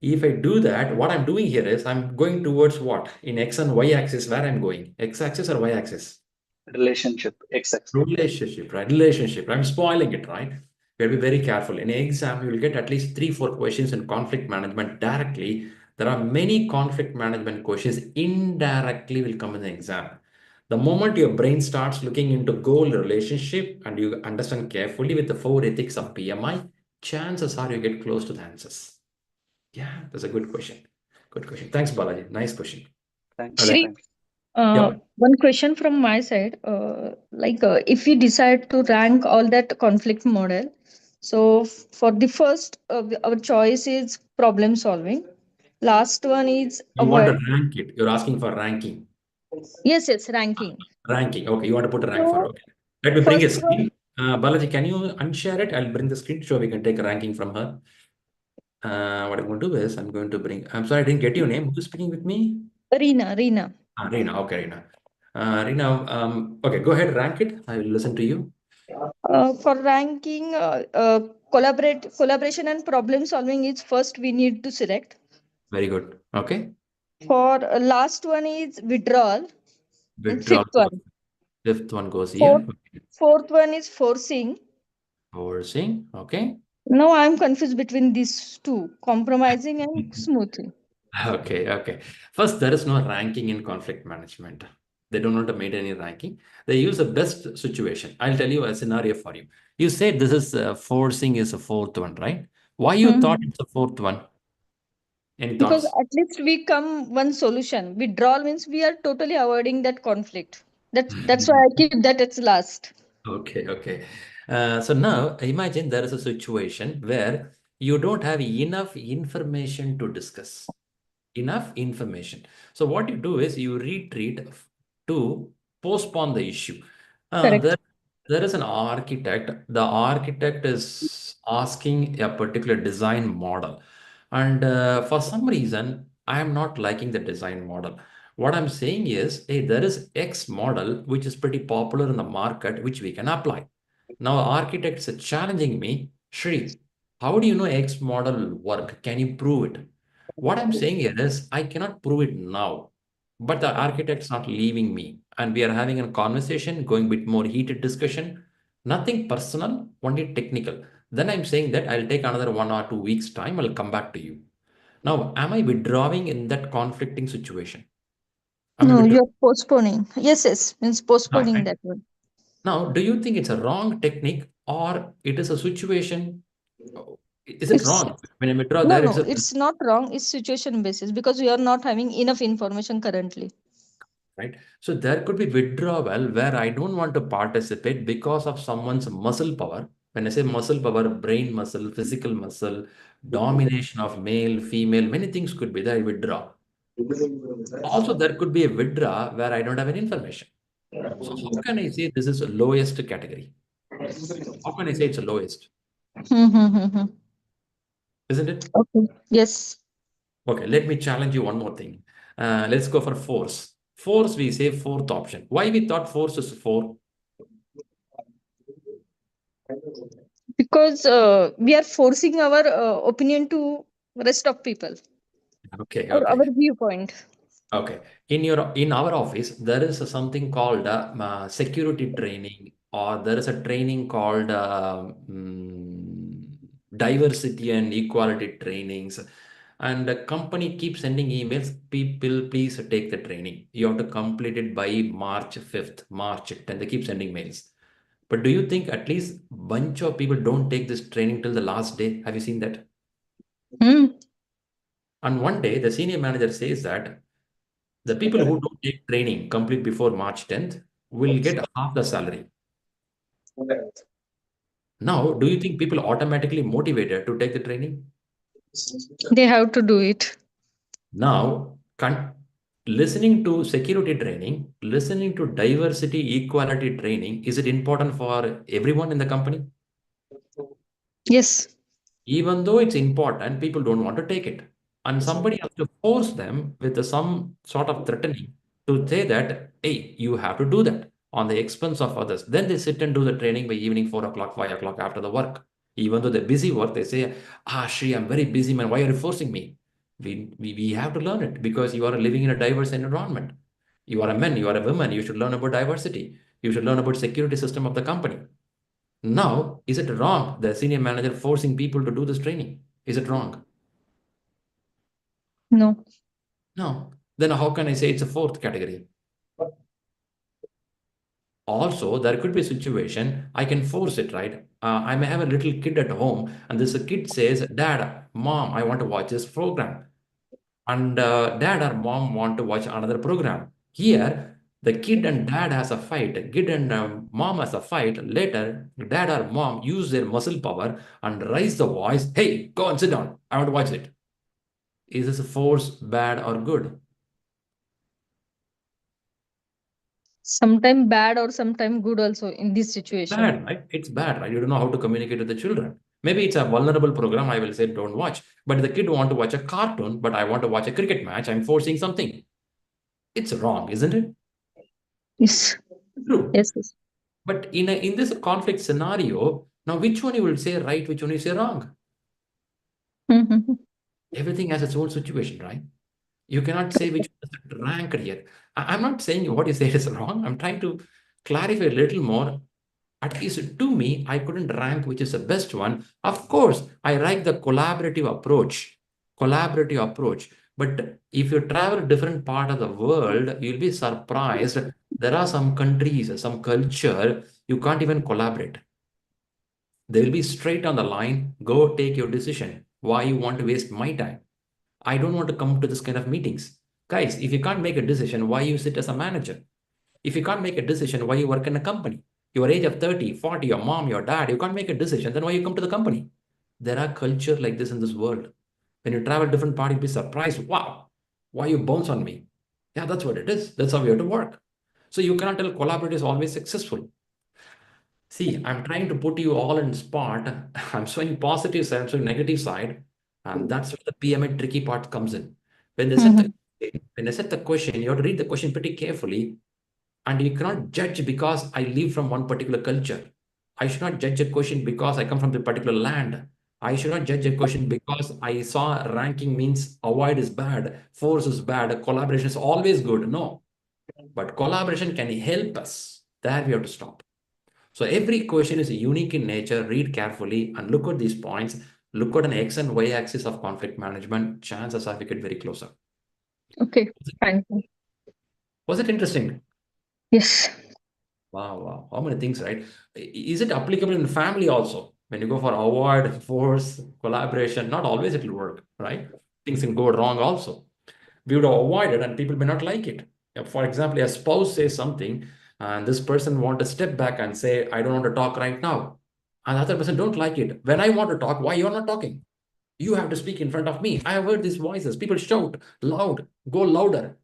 If I do that, what I'm doing here is I'm going towards what? In X and Y axis, where I'm going? X axis or Y axis? Relationship, X-axis. Relationship, right? Relationship. I'm spoiling it, right? You have to be very careful. In an exam, you will get at least 3-4 questions in conflict management directly. There are many conflict management questions indirectly will come in the exam. The moment your brain starts looking into goal relationship and you understand carefully with the 4 ethics of PMI, chances are you get close to the answers. Yeah, that's a good question. Good question. Thanks, Balaji. Nice question. Thanks. Shri, Thanks. Yeah. one question from my side. If we decide to rank all that conflict model, so for the first, our choice is problem solving. Last one is You want to avoid. rank it. You're asking for ranking. Yes, ranking. Ranking. Okay, you want to put a rank for. So Okay. Let me bring a first one, screen. Balaji, can you unshare it? I'll bring the screen so we can take a ranking from her. What I'm going to do is I'm going to bring. I'm sorry, I didn't get your name. Who's speaking with me? Reena. Reena. Okay, Reena. Reena. Okay, go ahead. Rank it. I will listen to you. For ranking, collaboration and problem solving is first we need to select. Very good. Okay. For last one is withdrawal, and Withdraw. fifth one. Fifth one goes Fourth, here. fourth one is forcing. Forcing. Okay. Now I'm confused between these two, compromising and smoothing. Okay. First, there is no ranking in conflict management. They do not make any ranking. They use the best situation. I'll tell you a scenario for you. You said this is forcing is a fourth one, right? Why you thought Mhm. it's a fourth one? Any Because thoughts? at least we come one solution. Withdrawal means we are totally avoiding that conflict. That's why I keep that at last. Okay. So now imagine there is a situation where you don't have enough information to discuss. Enough information. So what you do is you retreat to postpone the issue. Uh, Correct. there, there is an architect. The architect is asking a particular design model. And for some reason, I am not liking the design model. What I'm saying is, hey, there is X model, which is pretty popular in the market, which we can apply. Now, architects are challenging me, Shri, how do you know X model will work? Can you prove it? What I'm saying here is, I cannot prove it now, but the architect's not leaving me. And we are having a conversation, going a bit more heated discussion, nothing personal, only technical. Then I'm saying that I'll take another 1 or 2 weeks' time, I'll come back to you. Now, am I withdrawing in that conflicting situation? Am I No, withdrawing? you're postponing. Yes, means postponing Right. that one. Now, do you think it's a wrong technique or it is a situation? Is it It's wrong? When I withdraw no, there, no, it's a it's not wrong. It's situation basis because we are not having enough information currently. right. So there could be withdrawal where I don't want to participate because of someone's muscle power. When I say muscle power, brain muscle, physical muscle, domination of male, female, many things could be there. I withdraw. Also, there could be a withdraw where I don't have any information. So how can I say this is the lowest category? How can I say it's the lowest? Hmm. Isn't it? Okay. Yes. Okay, let me challenge you one more thing. Let's go for force. Force, we say fourth option. Why we thought force is four? Because we are forcing our opinion to rest of people Okay, or okay. our viewpoint. Okay. In our office, there is something called security training, or there is a training called diversity and equality trainings. And the company keeps sending emails. People, please take the training. You have to complete it by March 5th, March 10th. They keep sending mails. But do you think at least bunch of people don't take this training till the last day? Have you seen that? Hmm. And one day, the senior manager says that the people who don't take training complete before March 10th will get half the salary. Now, do you think people automatically motivated to take the training? They have to do it. Now, listening to security training, listening to diversity equality training, is it important for everyone in the company? Yes. Even though it's important, people don't want to take it. And somebody has to force them with some sort of threatening to say that, hey, you have to do that on the expense of others. Then they sit and do the training by evening, 4 o'clock, 5 o'clock after the work. Even though they're busy work, they say, Shri, I'm very busy, man. Why are you forcing me? We have to learn it because you are living in a diverse environment. You are a man, you are a woman, you should learn about diversity. You should learn about security system of the company. Now, is it wrong, the senior manager forcing people to do this training? Is it wrong? No. No. Then how can I say it's a fourth category? Also, there could be a situation, I can force it, right? I may have a little kid at home, and this kid says, Dad, Mom, I want to watch this program. And Dad or Mom want to watch another program. Here, the kid and dad has a fight. Kid and mom has a fight. Later, dad or mom use their muscle power and raise the voice. Hey, go and sit down. I want to watch it. Is this a force bad or good? Sometime bad or sometime good also in this situation. Bad, right? It's bad, right? You don't know how to communicate with the children. Maybe it's a vulnerable program. I will say don't watch. But the kid want to watch a cartoon, but I want to watch a cricket match. I'm forcing something. It's wrong, isn't it? Yes. True. Yes. Yes. But in this conflict scenario, now which one you will say right, which one you say wrong? Mhm. Everything has its own situation, right? You cannot say which one is ranked here. I'm not saying what you say is wrong. I'm trying to clarify a little more. At least to me, I couldn't rank which is the best one. Of course, I like the collaborative approach. Collaborative approach. But if you travel a different part of the world, you'll be surprised. There are some countries, some culture, you can't even collaborate. They will be straight on the line. Go take your decision. Why you want to waste my time? I don't want to come to this kind of meetings. Guys, if you can't make a decision, why you sit as a manager? If you can't make a decision, why you work in a company? Your age of 30, 40, your mom, your dad, you can't make a decision, then why you come to the company? There are culture like this in this world. When you travel different parts, you'll be surprised. Wow, why you bounce on me? Yeah, that's what it is. That's how we have to work. So you cannot tell collaborative is always successful. See, I'm trying to put you all in spot. I'm showing positive side, I'm showing negative side. And that's where the PMA tricky part comes in. When they set Mhm. when they set the question, you have to read the question pretty carefully. And you cannot judge because I live from one particular culture. I should not judge a question because I come from the particular land. I should not judge a question because I saw ranking means avoid is bad, force is bad, collaboration is always good. No, but collaboration can help us. There we have to stop. So every question is unique in nature. Read carefully and look at these points. Look at an X and Y axis of conflict management. Chances are we get very closer. Okay. Thank you. Was it interesting? Yes. Wow, wow. How many things, right? Is it applicable in family also? When you go for avoid, force, collaboration, not always it will work, right? Things can go wrong also. We would avoid it and people may not like it. For example, a spouse says something and this person want to step back and say, I don't want to talk right now. And the other person don't like it. When I want to talk, why you're not talking? You have to speak in front of me. I have heard these voices. People shout loud, go louder.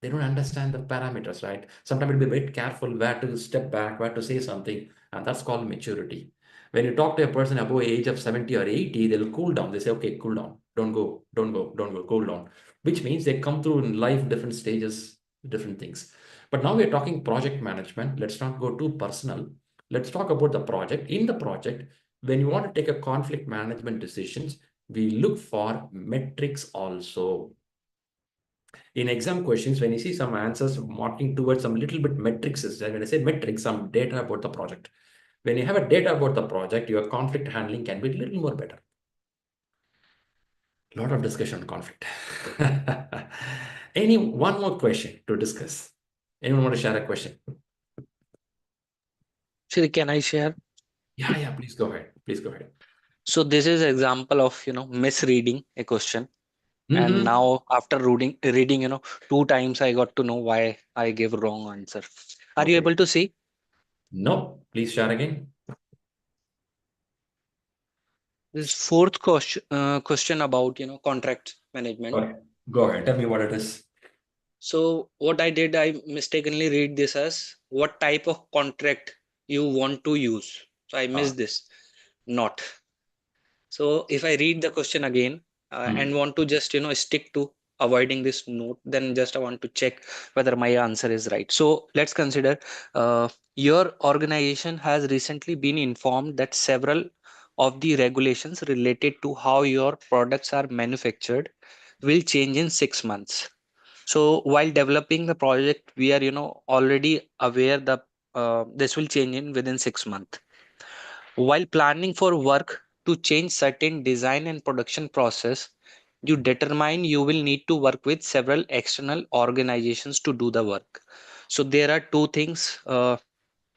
They don't understand the parameters, right? Sometimes we'll be a bit careful where to step back, where to say something, and that's called maturity. When you talk to a person above age of 70 or 80, they'll cool down. They say, okay, cool down. Don't go, don't go, don't go, cool down. Which means they come through in life different stages, different things. But now we're talking project management. Let's not go too personal. Let's talk about the project. In the project, when you want to take a conflict management decisions, we look for metrics also. In exam questions, when you see some answers marking towards some little bit metrics, when I say metrics, some data about the project. When you have a data about the project, your conflict handling can be a little more better. A lot of discussion on conflict. One more question to discuss? Anyone want to share a question? Shri, can I share? Yeah, please go ahead. Please go ahead. So this is example of, misreading a question. And now after reading, 2 times, I got to know why I gave wrong answer. Are you Okay. able to see? No, please share again. This fourth question about, contract management. Okay, go ahead. Tell me what it is. So what I did, I mistakenly read this as what type of contract you want to use. So I missed this. Not. So if I read the question again and want to just, stick to avoiding this note, then just I want to check whether my answer is right. So let's consider your organization has recently been informed that several of the regulations related to how your products are manufactured will change in 6 months. So while developing the project, we are, already aware that this will change in within 6 months. While planning for work to change certain design and production process, you determine you will need to work with several external organizations to do the work. So there are two things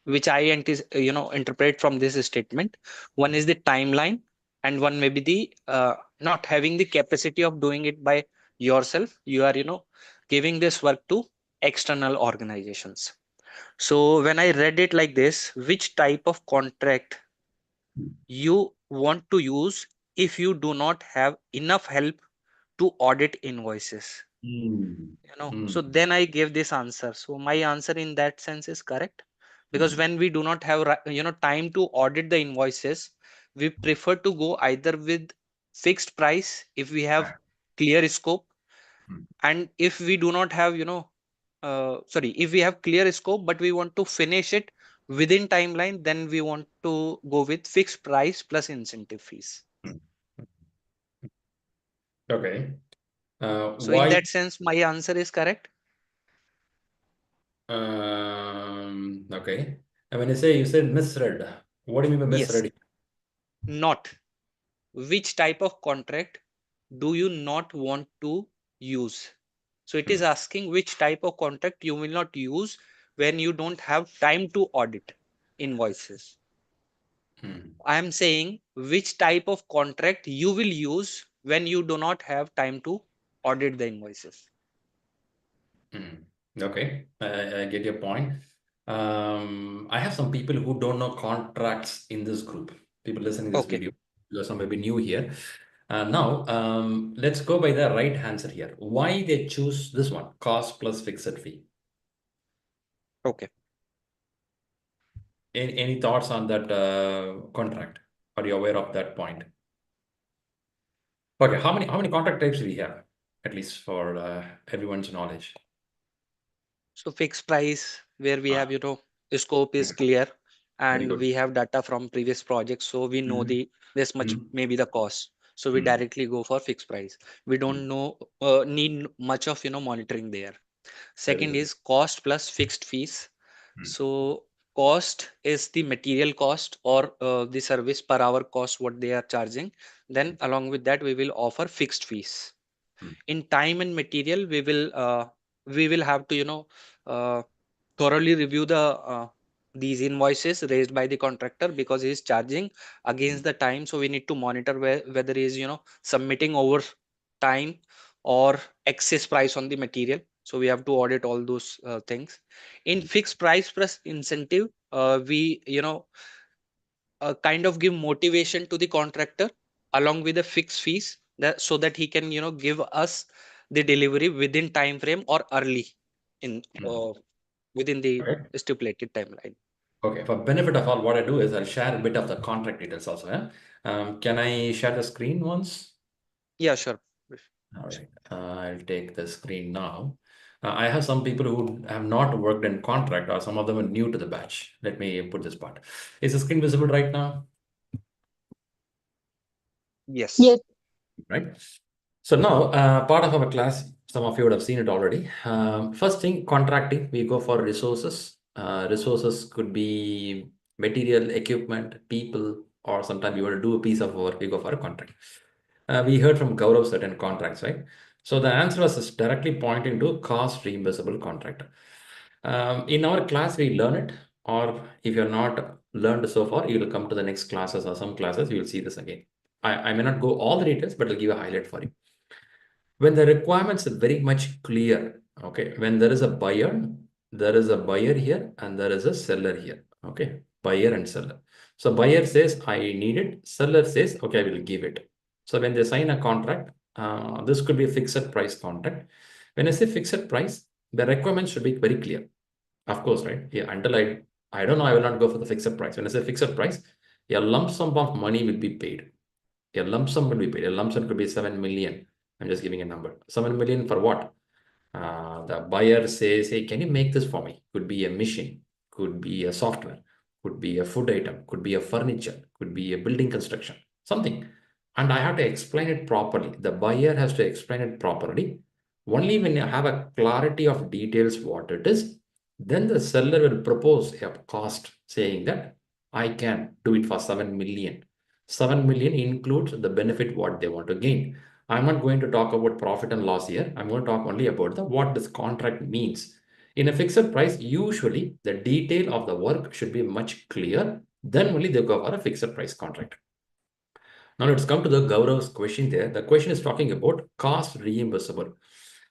which I interpret from this statement. One is the timeline, and one may be the not having the capacity of doing it by yourself. You are giving this work to external organizations. So when I read it like this, which type of contract you want to use if you do not have enough help to audit invoices? So then I gave this answer. So my answer in that sense is correct, because when we do not have time to audit the invoices, we prefer to go either with fixed price if we have clear scope, and if we do not have sorry, if we have clear scope but we want to finish it within timeline, then we want to go with fixed price plus incentive fees. Okay. So in Why? that sense, my answer is correct. Okay. And when you said misread, what do you mean by Yes. misread? Not which type of contract do you not want to use. So it is asking which type of contract you will not use when you don't have time to audit invoices. I am saying which type of contract you will use when you do not have time to audit the invoices. Okay, I get your point. I have some people who don't know contracts in this group. People listening to this Okay. video, because some may be new here. Now, let's go by the right answer here. Why they choose this one, cost plus fixed fee? Okay. Any thoughts on that contract? Are you aware of that point? Okay, how many contract types do we have, at least for everyone's knowledge? So fixed price, where we have, scope is clear, Very and good. we have data from previous projects. So we know this much maybe the cost. So we directly go for fixed price. We don't know need much of monitoring there. Second is cost plus fixed fees. So cost is the material cost or the service per hour cost what they are charging. Then along with that we will offer fixed fees. In time and material we will have to uh, thoroughly review these invoices raised by the contractor, because he is charging against the time. So we need to monitor whether he is submitting over time or excess price on the material. So we have to audit all those things. In fixed price plus incentive, we kind of give motivation to the contractor along with the fixed fees, that so that he can give us the delivery within time frame or early in within the stipulated timeline. Okay, for benefit of all, what I do is I'll share a bit of the contract details also. Can I share the screen once? Yeah, sure. All right, I'll take the screen now. I have some people who have not worked in contract, or some of them are new to the batch. Let me put this part. Is the screen visible right now? Yes. Yes. Right. So now, part of our class, some of you would have seen it already. First thing, contracting, we go for resources. Resources could be material, equipment, people, or sometimes you want to do a piece of work, we go for a contract. We heard from Gaurav certain contracts, right? So the answer was directly pointing to cost reimbursable contract. In our class, we learn it, or if you're not learned so far, you will come to the next classes or some classes, you will see this again. I may not go all the details, but I'll give a highlight for you. When the requirements are very much clear, okay, when there is a buyer here and there is a seller here, okay, buyer and seller. So buyer says, I need it. Seller says, okay, I will give it. So when they sign a contract, this could be a fixed price contract. When I say fixed price, the requirements should be very clear. Of course, right? Yeah, until I don't know, I will not go for the fixed price. When I say fixed price, a lump sum of money will be paid. A lump sum will be paid. A lump sum could be 7 million. I'm just giving a number. 7 million for what? The buyer says, hey, can you make this for me? Could be a machine, could be a software, could be a food item, could be a furniture, could be a building construction, something. And I have to explain it properly. The buyer has to explain it properly. Only when you have a clarity of details what it is, then the seller will propose a cost saying that I can do it for 7 million. 7 million includes the benefit what they want to gain. I'm not going to talk about profit and loss here. I'm going to talk only about what this contract means. In a fixed price, usually the detail of the work should be much clear. Then only they go for a fixed price contract. Now let's come to the Gaurav's question there. The question is talking about cost reimbursable.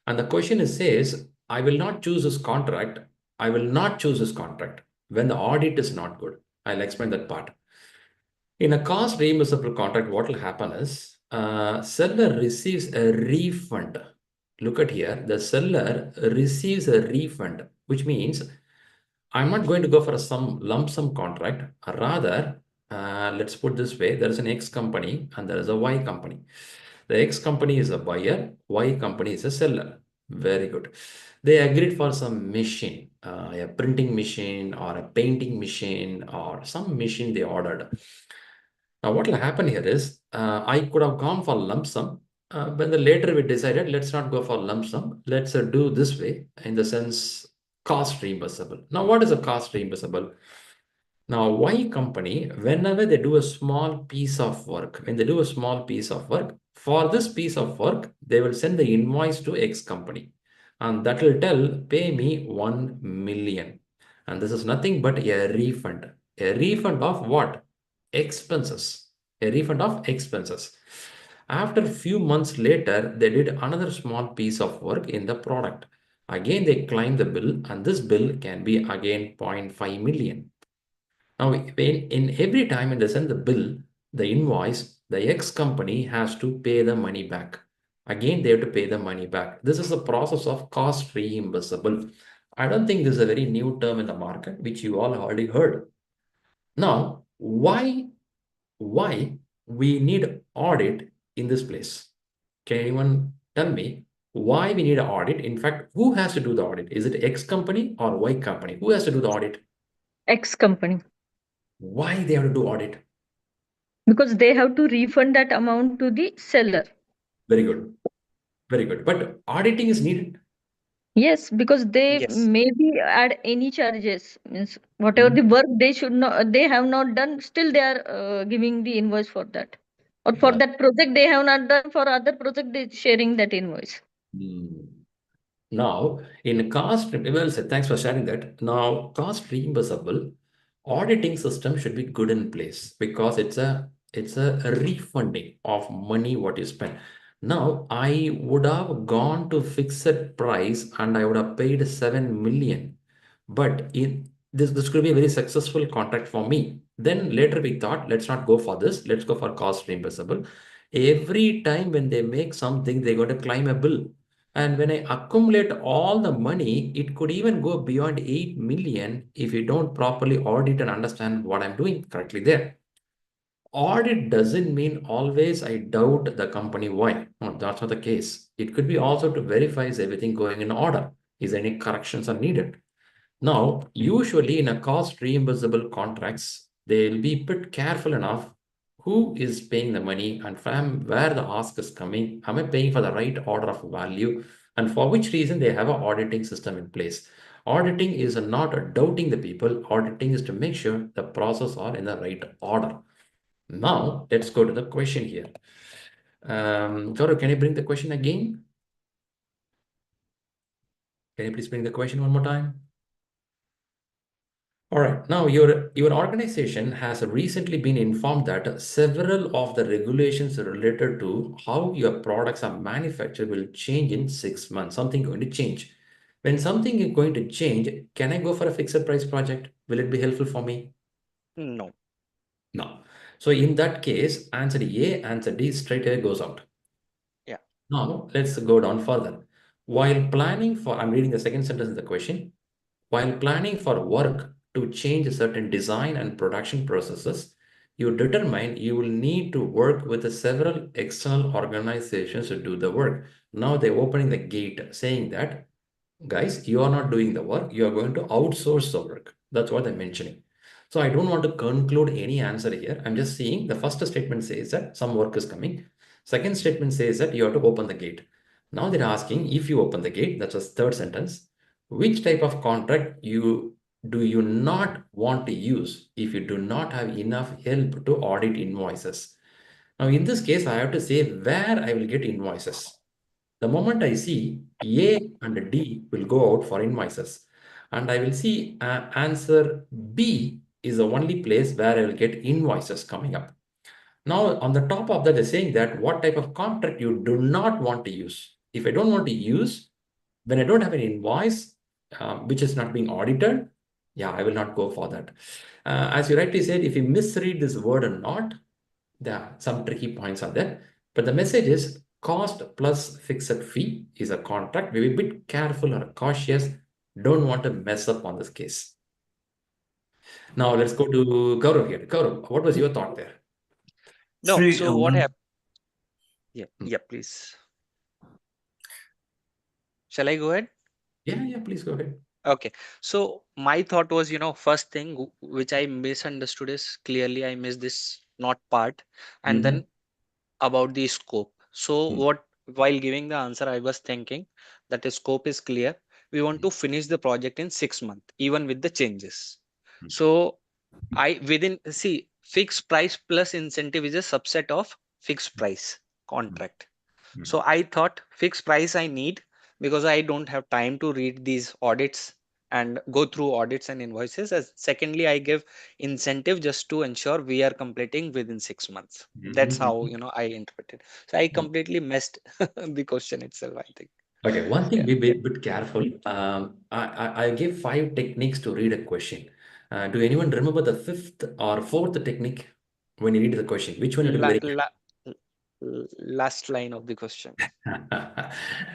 And the question says, I will not choose this contract. I will not choose this contract when the audit is not good. I'll explain that part. In a cost reimbursable contract, what will happen is seller receives a refund. Look at here, the seller receives a refund, which means I'm not going to go for some lump sum contract. Rather, let's put this way, there is an X company and there is a Y company. The X company is a buyer, Y company is a seller. Very good. They agreed for some machine, a printing machine or a painting machine or some machine they ordered. Now, what will happen here is I could have gone for lump sum, but then later we decided let's not go for lump sum. Let's do this way in the sense cost reimbursable. Now, what is a cost reimbursable? Now, Y company, whenever they do a small piece of work, when they do a small piece of work, for this piece of work, they will send the invoice to X company. And that will tell, pay me 1 million. And this is nothing but a refund. A refund of what? Expenses. A refund of expenses. After a few months later, they did another small piece of work in the product. Again, they claim the bill, and this bill can be again 0.5 million. Now, in every time when they send the bill, the invoice, the X company has to pay the money back. Again, they have to pay the money back. This is a process of cost reimbursable. I don't think this is a very new term in the market, which you all already heard. Now, why we need audit in this place? Can anyone tell me why we need an audit? In fact, who has to do the audit? Is it X company or Y company? Who has to do the audit? X company. Why they have to do audit? Because they have to refund that amount to the seller. Very good. Very good. But auditing is needed. Yes, because they Yes. maybe add any charges. Means whatever the work they have not done, still they are giving the invoice for that. Or for that project they have not done, for other project they sharing that invoice. Now, in cost, well said, thanks for sharing that. Now, cost reimbursable auditing system should be good in place because it's a refunding of money what you spend. Now, I would have gone to fixed price and I would have paid 7 million. But this could be a very successful contract for me. Then later we thought, let's not go for this. Let's go for cost reimbursable. Every time when they make something, they got to climb a bill. And when I accumulate all the money, it could even go beyond 8 million if you don't properly audit and understand what I'm doing correctly there. Audit doesn't mean always I doubt the company why. No, that's not the case. It could be also to verify is everything going in order. Is any corrections are needed? Now, usually in a cost reimbursable contracts, they'll be bit careful enough who is paying the money and from where the ask is coming. Am I paying for the right order of value? And for which reason they have an auditing system in place. Auditing is not doubting the people. Auditing is to make sure the process are in the right order. Now, let's go to the question here. Gaurav, can you bring the question again? Can you please bring the question one more time? All right. Now, your organization has recently been informed that several of the regulations related to how your products are manufactured will change in 6 months. Something going to change. When something is going to change, can I go for a fixed price project? Will it be helpful for me? No. No. So in that case, answer A, answer D straight away goes out. Yeah. Now let's go down further. While planning for, I'm reading the second sentence of the question. While planning for work to change certain design and production processes, you determine you will need to work with several external organizations to do the work. Now they're opening the gate saying that, guys, you are not doing the work, you are going to outsource the work. That's what I'm mentioning. So I don't want to conclude any answer here. I'm just seeing the first statement says that some work is coming. Second statement says that you have to open the gate. Now they're asking if you open the gate, that's a third sentence, which type of contract do you not want to use if you do not have enough help to audit invoices? Now in this case, I have to say where I will get invoices. The moment I see A and D will go out for invoices, and I will see answer B is the only place where I will get invoices coming up. Now, on the top of that, they're saying that what type of contract you do not want to use. If I don't want to use, when I don't have an invoice, which is not being audited, yeah, I will not go for that. As you rightly said, if you misread this word or not, there are some tricky points are there. But the message is cost plus fixed fee is a contract. Be a bit careful or cautious. Don't want to mess up on this case. Now let's go to Gaurav here. Gaurav, what was your thought there? No, Shri, so what happened? Yeah, please. Shall I go ahead? Yeah, please go ahead. Okay. So my thought was, first thing which I misunderstood is clearly I missed this not part, and then about the scope. So while giving the answer, I was thinking that the scope is clear. We want to finish the project in 6 months, even with the changes. So see, fixed price plus incentive is a subset of fixed price contract. So I thought fixed price I need because I don't have time to read these audits and go through audits and invoices. As secondly, I give incentive just to ensure we are completing within 6 months. That's how I interpreted. So I completely messed the question itself, I think. Okay, one thing, Yeah. be a bit careful. I gave 5 techniques to read a question. Do anyone remember the 5th or 4th technique when you read the question? Which one you will be La, very la, last line of the question.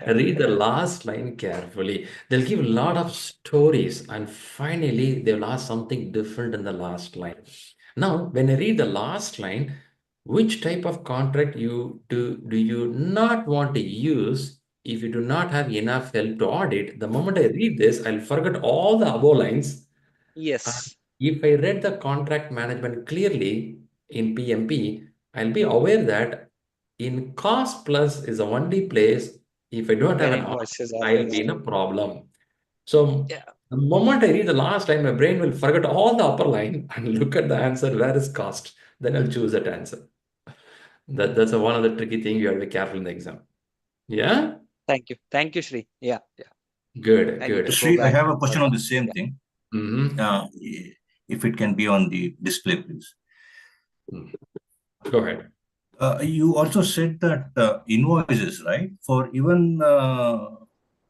Read the last line carefully. They'll give a lot of stories, and finally, they'll ask something different in the last line. Now, when I read the last line, which type of contract do you not want to use if you do not have enough help to audit? The moment I read this, I'll forget all the above lines. Yes. If I read the contract management clearly in PMP, I'll be aware that in cost plus is the only place, if I don't have Where an invoices are I'll be raised. in a problem. So Yeah. the moment I read the last line, my brain will forget all the upper line and look at the answer, where is cost? Then I'll choose that answer. That's one of the tricky things you have to be careful in the exam. Yeah? Thank you. Thank you, Shri. Yeah. Good, I need good. to go Shri, I back have and a question on the same thing. If it can be on the display, please. Go ahead. You also said that invoices, right? For even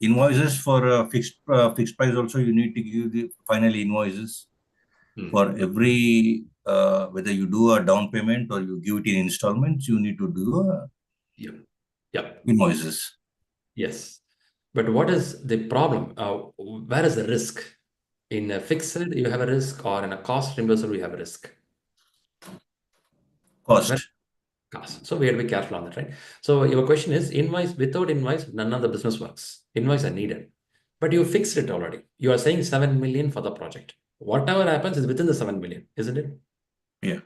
invoices for fixed price, also you need to give the final invoices for every whether you do a down payment or you give it in installments. You need to do invoices. Yes. But what is the problem? Where is the risk? In a fixed, you have a risk, or in a cost reimbursement, you have a risk. Cost. Cost. So we have to be careful on that, right? So your question is invoice, without invoice, none of the business works. Invoice are needed. But you fixed it already. You are saying 7 million for the project. Whatever happens is within the 7 million, isn't it? Yeah.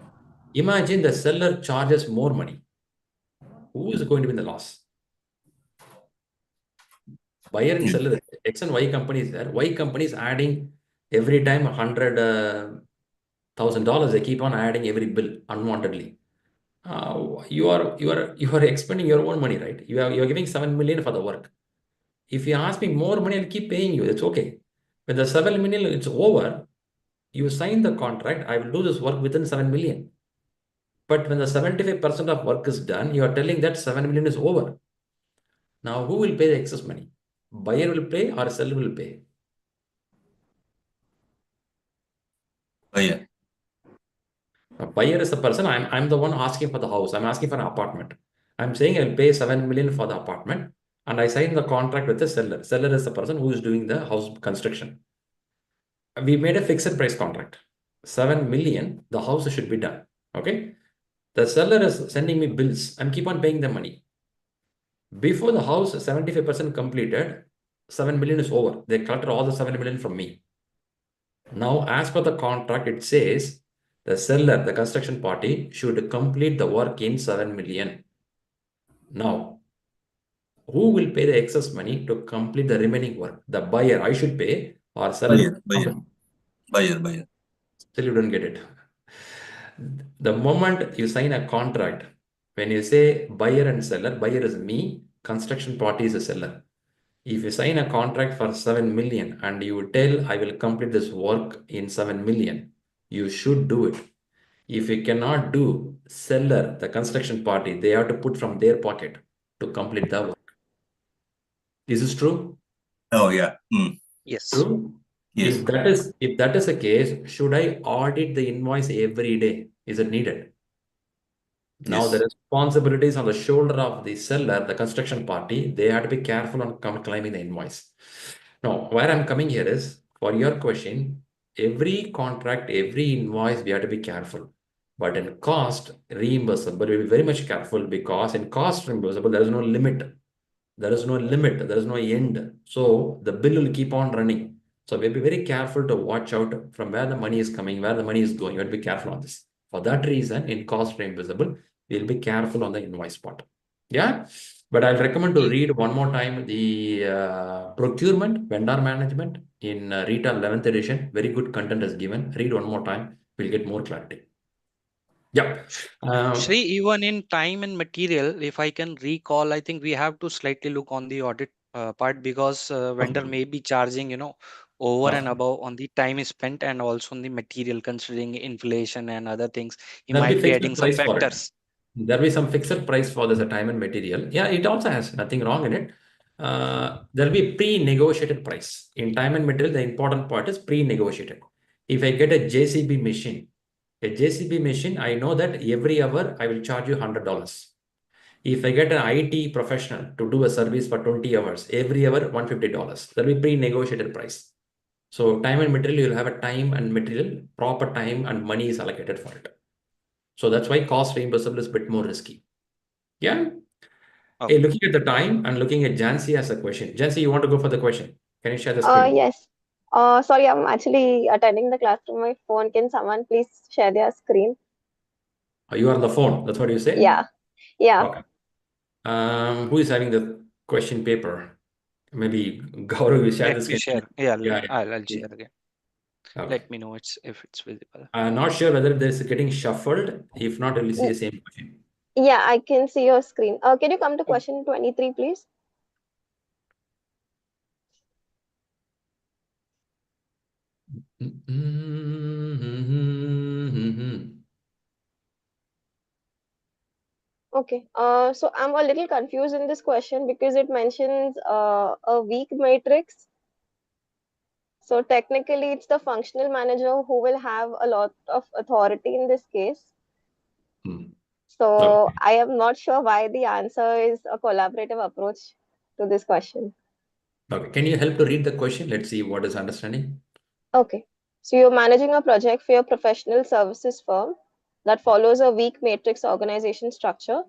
Imagine the seller charges more money. Who is going to be in the loss? Buyer and seller, X and Y companies there. Y companies adding every time $100,000. They keep on adding every bill unwantedly. You are expending your own money, right? You are giving 7 million for the work. If you ask me more money, I'll keep paying you. It's okay. When the 7 million it's over, you sign the contract. I will do this work within 7 million. But when the 75% of work is done, you are telling that 7 million is over. Now, who will pay the excess money? Buyer will pay or seller will pay? Buyer. A buyer is the person, I'm the one asking for the house. I'm asking for an apartment. I'm saying I'll pay 7 million for the apartment and I sign the contract with the seller. Seller is the person who is doing the house construction. We made a fixed price contract. 7 million, the house should be done. Okay. The seller is sending me bills. I'm keep on paying the money. Before the house 75% completed, 7 million is over. They collected all the 7 million from me. Now, as per the contract, it says the seller, the construction party, should complete the work in 7 million. Now, who will pay the excess money to complete the remaining work? The buyer, I should pay, or seller? Buyer. Still, you don't get it. The moment you sign a contract, when you say buyer and seller, buyer is me, construction party is a seller. If you sign a contract for 7 million and you tell I will complete this work in 7 million, you should do it. If you cannot do, seller, the construction party, they have to put from their pocket to complete the work. Is this true? Oh, yeah. Yes. True? Yes. If that is the case, should I audit the invoice every day? Is it needed? Now Yes. the responsibility is on the shoulder of the seller, the construction party. They have to be careful on claiming the invoice. Now, where I'm coming here is, for your question, every contract, every invoice, we have to be careful. But in cost reimbursable, we'll be very much careful, because in cost reimbursable, there is no limit. There is no limit. There is no end. So the bill will keep on running. So we'll be very careful to watch out from where the money is coming, where the money is going. You have to be careful on this. For that reason, in cost reimbursable, we'll be careful on the invoice part. Yeah. But I'll recommend to read one more time the procurement, vendor management in Retail 11th edition. Very good content is given. Read one more time. We'll get more clarity. Yeah. Shri, even in time and material, if I can recall, I think we have to slightly look on the audit part, because vendor may be charging, over and above on the time spent and also on the material, considering inflation and other things. He There'll be might be fixed adding some price for it. factors. There'll be some fixed price for this time and material. Yeah, it also has nothing wrong in it. There'll be pre-negotiated price. In time and material, the important part is pre-negotiated. If I get a JCB machine, I know that every hour I will charge you $100. If I get an IT professional to do a service for 20 hours, every hour $150. There'll be pre-negotiated price. So time and material, you'll have a time and material, proper time and money is allocated for it. So that's why cost reimbursable is a bit more risky. Yeah. Okay. Hey, looking at the time and looking at Jancy as a question. Jancy, you want to go for the question? Can you share the screen? Yes. Sorry, I'm actually attending the class from my phone. Can someone please share their screen? Are you on the phone? That's what you say? Yeah. Okay. Who is having the question paper? Maybe Gaurav will share Let the me screen. share. Yeah, Yeah. I'll share again. Okay. Let me know if it's visible. I'm not sure whether this is getting shuffled. If not, we'll see the same question. Yeah, I can see your screen. Can you come to question 23, please? Okay. So I'm a little confused in this question because it mentions a weak matrix. So technically, it's the functional manager who will have a lot of authority in this case. So Okay. I am not sure why the answer is a collaborative approach to this question. Okay. Can you help to read the question? Let's see what is understanding. Okay. So you're managing a project for your professional services firm that follows a weak matrix organization structure.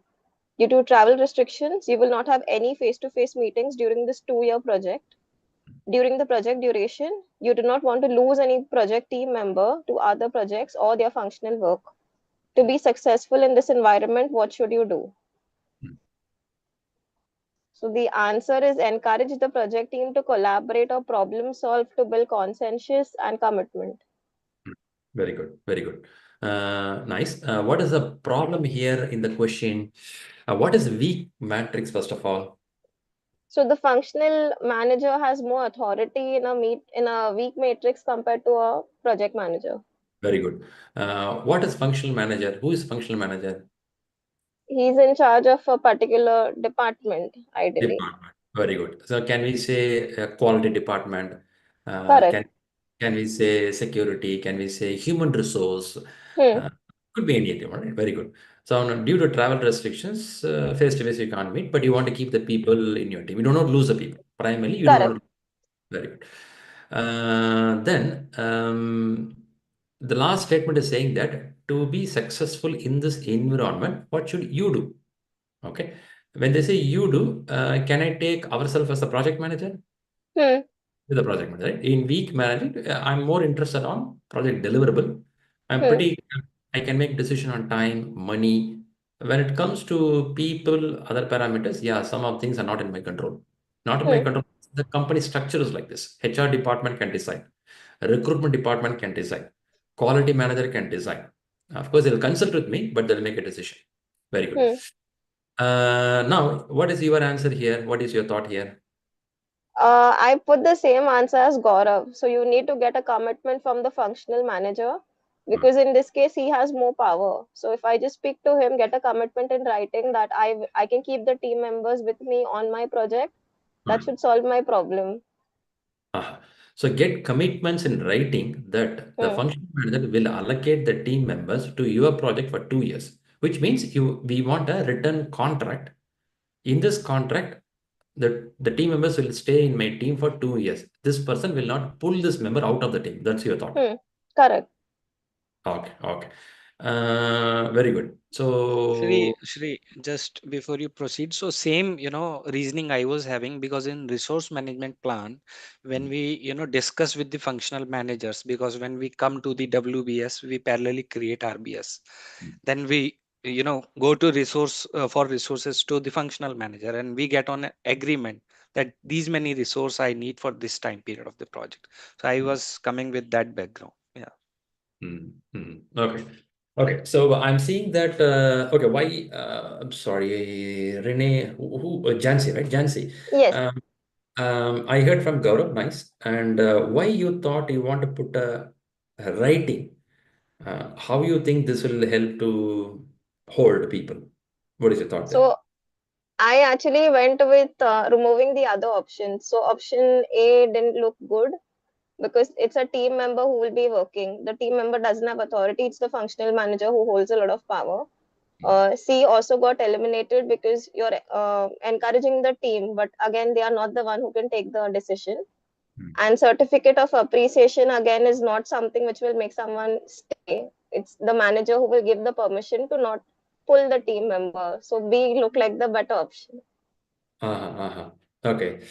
Due to travel restrictions, you will not have any face-to-face meetings during this 2-year project. During the project duration, you do not want to lose any project team member to other projects or their functional work. To be successful in this environment, what should you do? So the answer is encourage the project team to collaborate or problem solve to build consensus and commitment. Very good. Very good. Nice. What is the problem here in the question? What is weak matrix, first of all? So the functional manager has more authority in a weak matrix compared to a project manager. Very good. What is functional manager? Who is functional manager? He's in charge of a particular department, ideally. Department. Very good. So can we say quality department? Correct. Can we say security? Can we say human resource? Hmm. Could be any team, right? Very good. So due to travel restrictions, face to face you can't meet, but you want to keep the people in your team. You do not lose the people. Primarily, you don't want Correct. to. Very good. Then the last statement is saying that to be successful in this environment, what should you do? Okay. When they say you do, can I take ourselves as the project manager? Hmm. With the project manager, right? In week management, I'm more interested on project deliverable. I'm Hmm. pretty, I can make decision on time, money. When it comes to people, other parameters, yeah, some of things are not in my control. Not in my Hmm. control. The company structure is like this. HR department can decide. Recruitment department can decide. Quality manager can decide. Of course, they'll consult with me, but they'll make a decision. Very good. Hmm. Now, what is your answer here? What is your thought here? I put the same answer as Gaurav. So you need to get a commitment from the functional manager, because in this case he has more power. So if I just speak to him, get a commitment in writing that I can keep the team members with me on my project, that should solve my problem. So get commitments in writing that the Hmm. function manager will allocate the team members to your project for 2 years, which means we want a written contract. In this contract, the team members will stay in my team for 2 years. This person will not pull this member out of the team. That's your thought. Hmm. Correct. Okay, okay. Very good. So, Shri, just before you proceed, so same, reasoning I was having, because in resource management plan, when we, discuss with the functional managers, because when we come to the WBS, we parallelly create RBS. Then we, go to resource for resources to the functional manager, and we get on an agreement that these many resource I need for this time period of the project. So I was coming with that background. Yeah. Okay. Okay, so I'm seeing that, okay, why, I'm sorry, Renee, Jansi, right? Jansi. Yes. I heard from Gaurav, nice. And why you thought you want to put a writing? How you think this will help to hold people? What is your thought there? So I actually went with removing the other options. So option A didn't look good, because it's a team member who will be working. The team member doesn't have authority. It's the functional manager who holds a lot of power. C also got eliminated because you're encouraging the team, but again, they are not the one who can take the decision. And certificate of appreciation again is not something which will make someone stay. It's the manager who will give the permission to not pull the team member. So B look like the better option. Okay.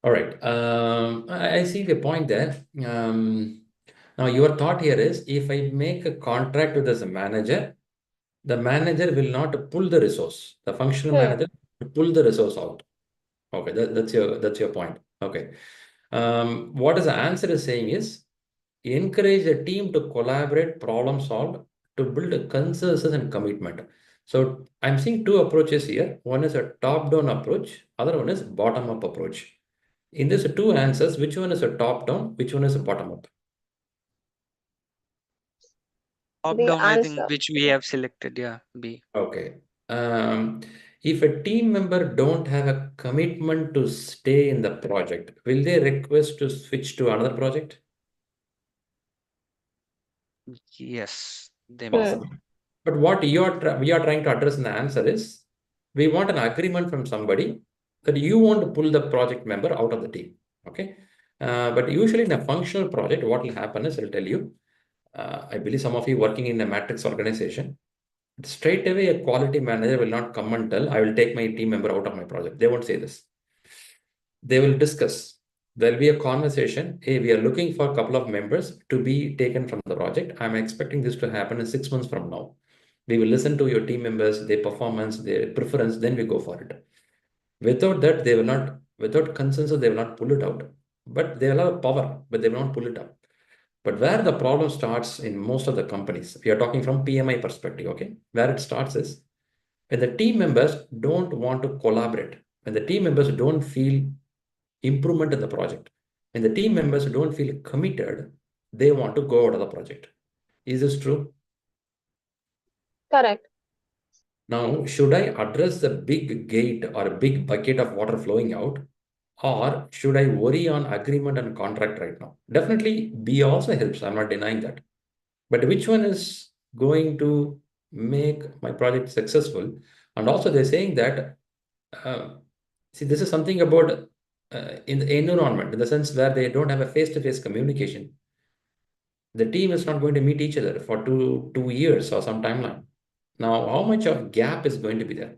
All right. I see the point there. Now your thought here is if I make a contract with as a manager, the manager will not pull the resource. The functional Hmm. manager will pull the resource out. Okay, that's your point. Okay. What is the answer is saying is encourage a team to collaborate, problem solve, to build a consensus and commitment. So I'm seeing two approaches here. One is a top-down approach, other one is bottom-up approach. In these two answers, which one is a top-down, which one is a bottom-up? Top The down, I think, answer. which we have selected. Yeah, B. Okay. Um, if a team member don't have a commitment to stay in the project, will they request to switch to another project? Yes, they may. Hmm. Possible. But what we are trying to address in the answer is we want an agreement from somebody that you want to pull the project member out of the team. Okay. But usually in a functional project, what will happen is I'll tell you, I believe some of you working in a matrix organization, straight away a quality manager will not come and tell, I will take my team member out of my project. They won't say this. They will discuss. There'll be a conversation. Hey, we are looking for a couple of members to be taken from the project. I'm expecting this to happen in 6 months from now. We will listen to your team members, their performance, their preference, then we go for it. Without that, they will not, without consensus, they will not pull it out. But they will have power, but they will not pull it out. But where the problem starts in most of the companies, we are talking from PMI perspective, okay? Where it starts is when the team members don't want to collaborate, when the team members don't feel improvement in the project, when the team members don't feel committed, they want to go out of the project. Is this true? Correct. Now, should I address the big gate or a big bucket of water flowing out, or should I worry on agreement and contract right now? Definitely, B also helps. I'm not denying that. But which one is going to make my project successful? And also they're saying that, see, this is something about in the environment, in the sense where they don't have a face-to-face communication. The team is not going to meet each other for two years or some timeline. Now, how much of gap is going to be there?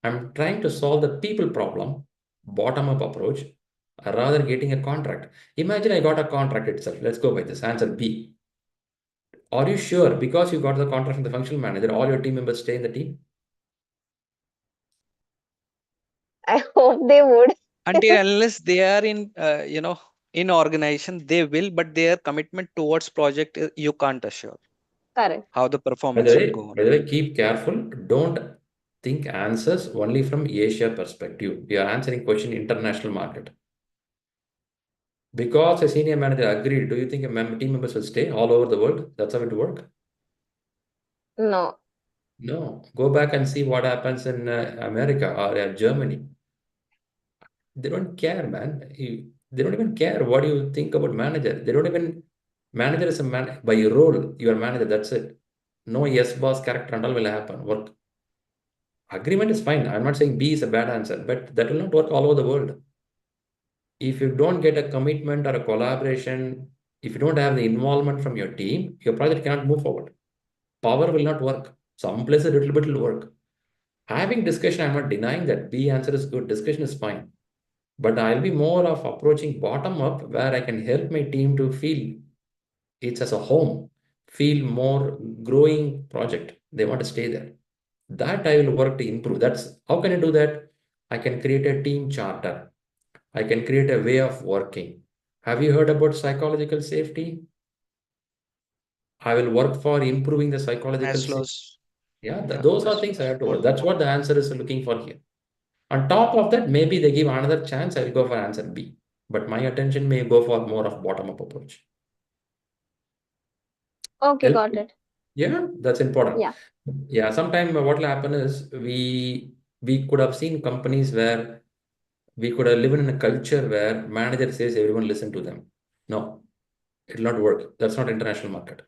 I'm trying to solve the people problem, bottom-up approach, rather getting a contract. Imagine I got a contract itself. Let's go by this. Answer B. Are you sure because you got the contract from the functional manager, all your team members stay in the team? I hope they would. Until unless they are in, in organization, they will, but their commitment towards project, you can't assure Correct. how the By performance the will way, go on. by the way, keep careful. Don't think answers only from Asia perspective. You are answering question international market. Because a senior manager agreed, do you think team members will stay all over the world? That's how it work? No. No. Go back and see what happens in America or Germany. They don't care, man. They don't even care what you think about manager. They don't even, manager is a man by role. You are manager. That's it. No yes boss character and all will happen. Work. Agreement is fine. I'm not saying B is a bad answer, but that will not work all over the world. If you don't get a commitment or a collaboration, if you don't have the involvement from your team, your project cannot move forward. Power will not work. Some places a little bit will work. Having discussion, I'm not denying that B answer is good. Discussion is fine. But I'll be more of approaching bottom up where I can help my team to feel it's as a home, feel more growing project. They want to stay there. That I will work to improve. That's how can I do that? I can create a team charter. I can create a way of working. Have you heard about psychological safety? I will work for improving the psychological safety. Maslow's. Yeah, Yeah, those are things I Maslow's. have to work. That's what the answer is looking for here. On top of that, maybe they give another chance, I will go for answer B. But my attention may go for more of bottom-up approach. Okay, got Helpful? it. Yeah, that's important. Yeah. Yeah, sometime what will happen is we could have seen companies where we could have lived in a culture where manager says everyone listen to them. No, it will not work. That's not international market.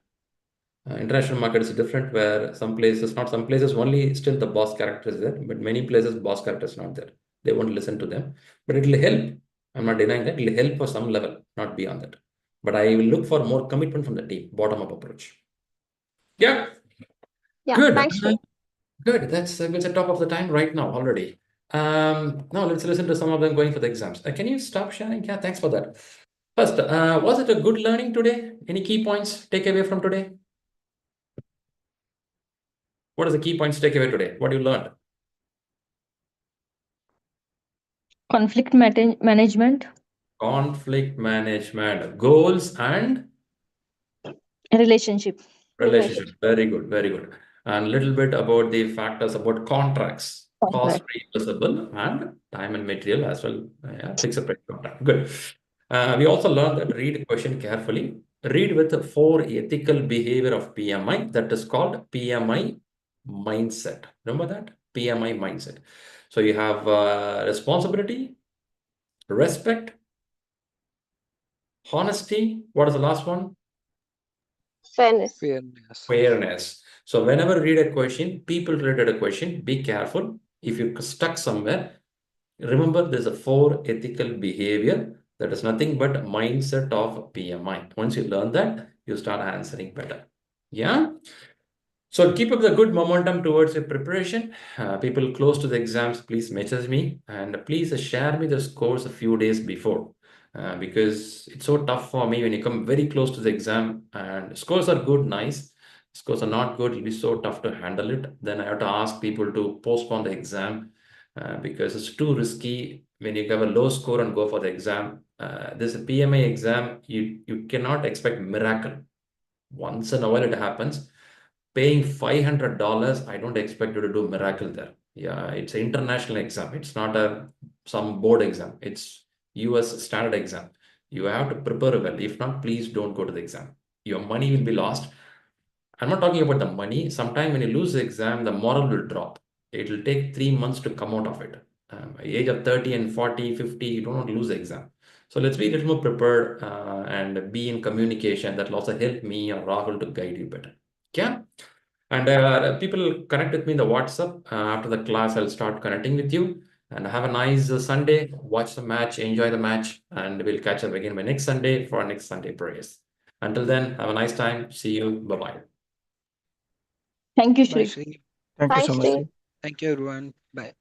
International market is different where some places, not some places only still the boss character is there, but many places boss character is not there. They won't listen to them, but it will help. I'm not denying that. It will help for some level, not beyond that. But I will look for more commitment from the team, bottom-up approach. Yeah, Yeah. good. Thanks, Shri. Good. That's it's the top of the time right now already. Now let's listen to some of them going for the exams. Can you stop sharing? Yeah, thanks for that. First, was it a good learning today? Any key points take away from today? What is the key points take away today? What you learned? Conflict management, Conflict management, goals and relationship. relationship. Very good, very good. And a little bit about the factors about contracts, cost Contract. reimbursable and time and material as well. Yeah, fixed price contract. Good. We also learned that read question carefully. Read with 4 ethical behavior of PMI that is called PMI mindset. Remember that? PMI mindset. So you have responsibility, respect, honesty. What is the last one? Fairness. Fairness. Fairness. So whenever you read a question, people related a question, be careful. If you're stuck somewhere, remember there's a 4 ethical behavior. That is nothing but mindset of PMI. Once you learn that, you start answering better. Yeah. So keep up the good momentum towards your preparation. People close to the exams, please message me and please share me the scores a few days before. Because it's so tough for me when you come very close to the exam and scores are good, nice. Scores are not good, it'll be so tough to handle it. Then I have to ask people to postpone the exam because it's too risky when you have a low score and go for the exam. This PMI exam, you cannot expect miracle. Once in a while it happens. Paying $500, I don't expect you to do miracle there. Yeah, it's an international exam. It's not some board exam. It's US standard exam. You have to prepare well. If not, please don't go to the exam. Your money will be lost. I'm not talking about the money. Sometime when you lose the exam, the moral will drop. It will take 3 months to come out of it. Age of 30 and 40, 50, you don't want to lose the exam. So let's be a little more prepared and be in communication. That will also help me or Rahul to guide you better. Yeah. And people connect with me in the WhatsApp. After the class, I'll start connecting with you. And have a nice Sunday. Watch the match, enjoy the match, and we'll catch up again by next Sunday for our next Sunday prayers. Until then, have a nice time. See you. Bye-bye. Thank you, Bye, Shri. Shri. Thank you Thanks, so much. Shri. Sri. Thank you, everyone. Bye.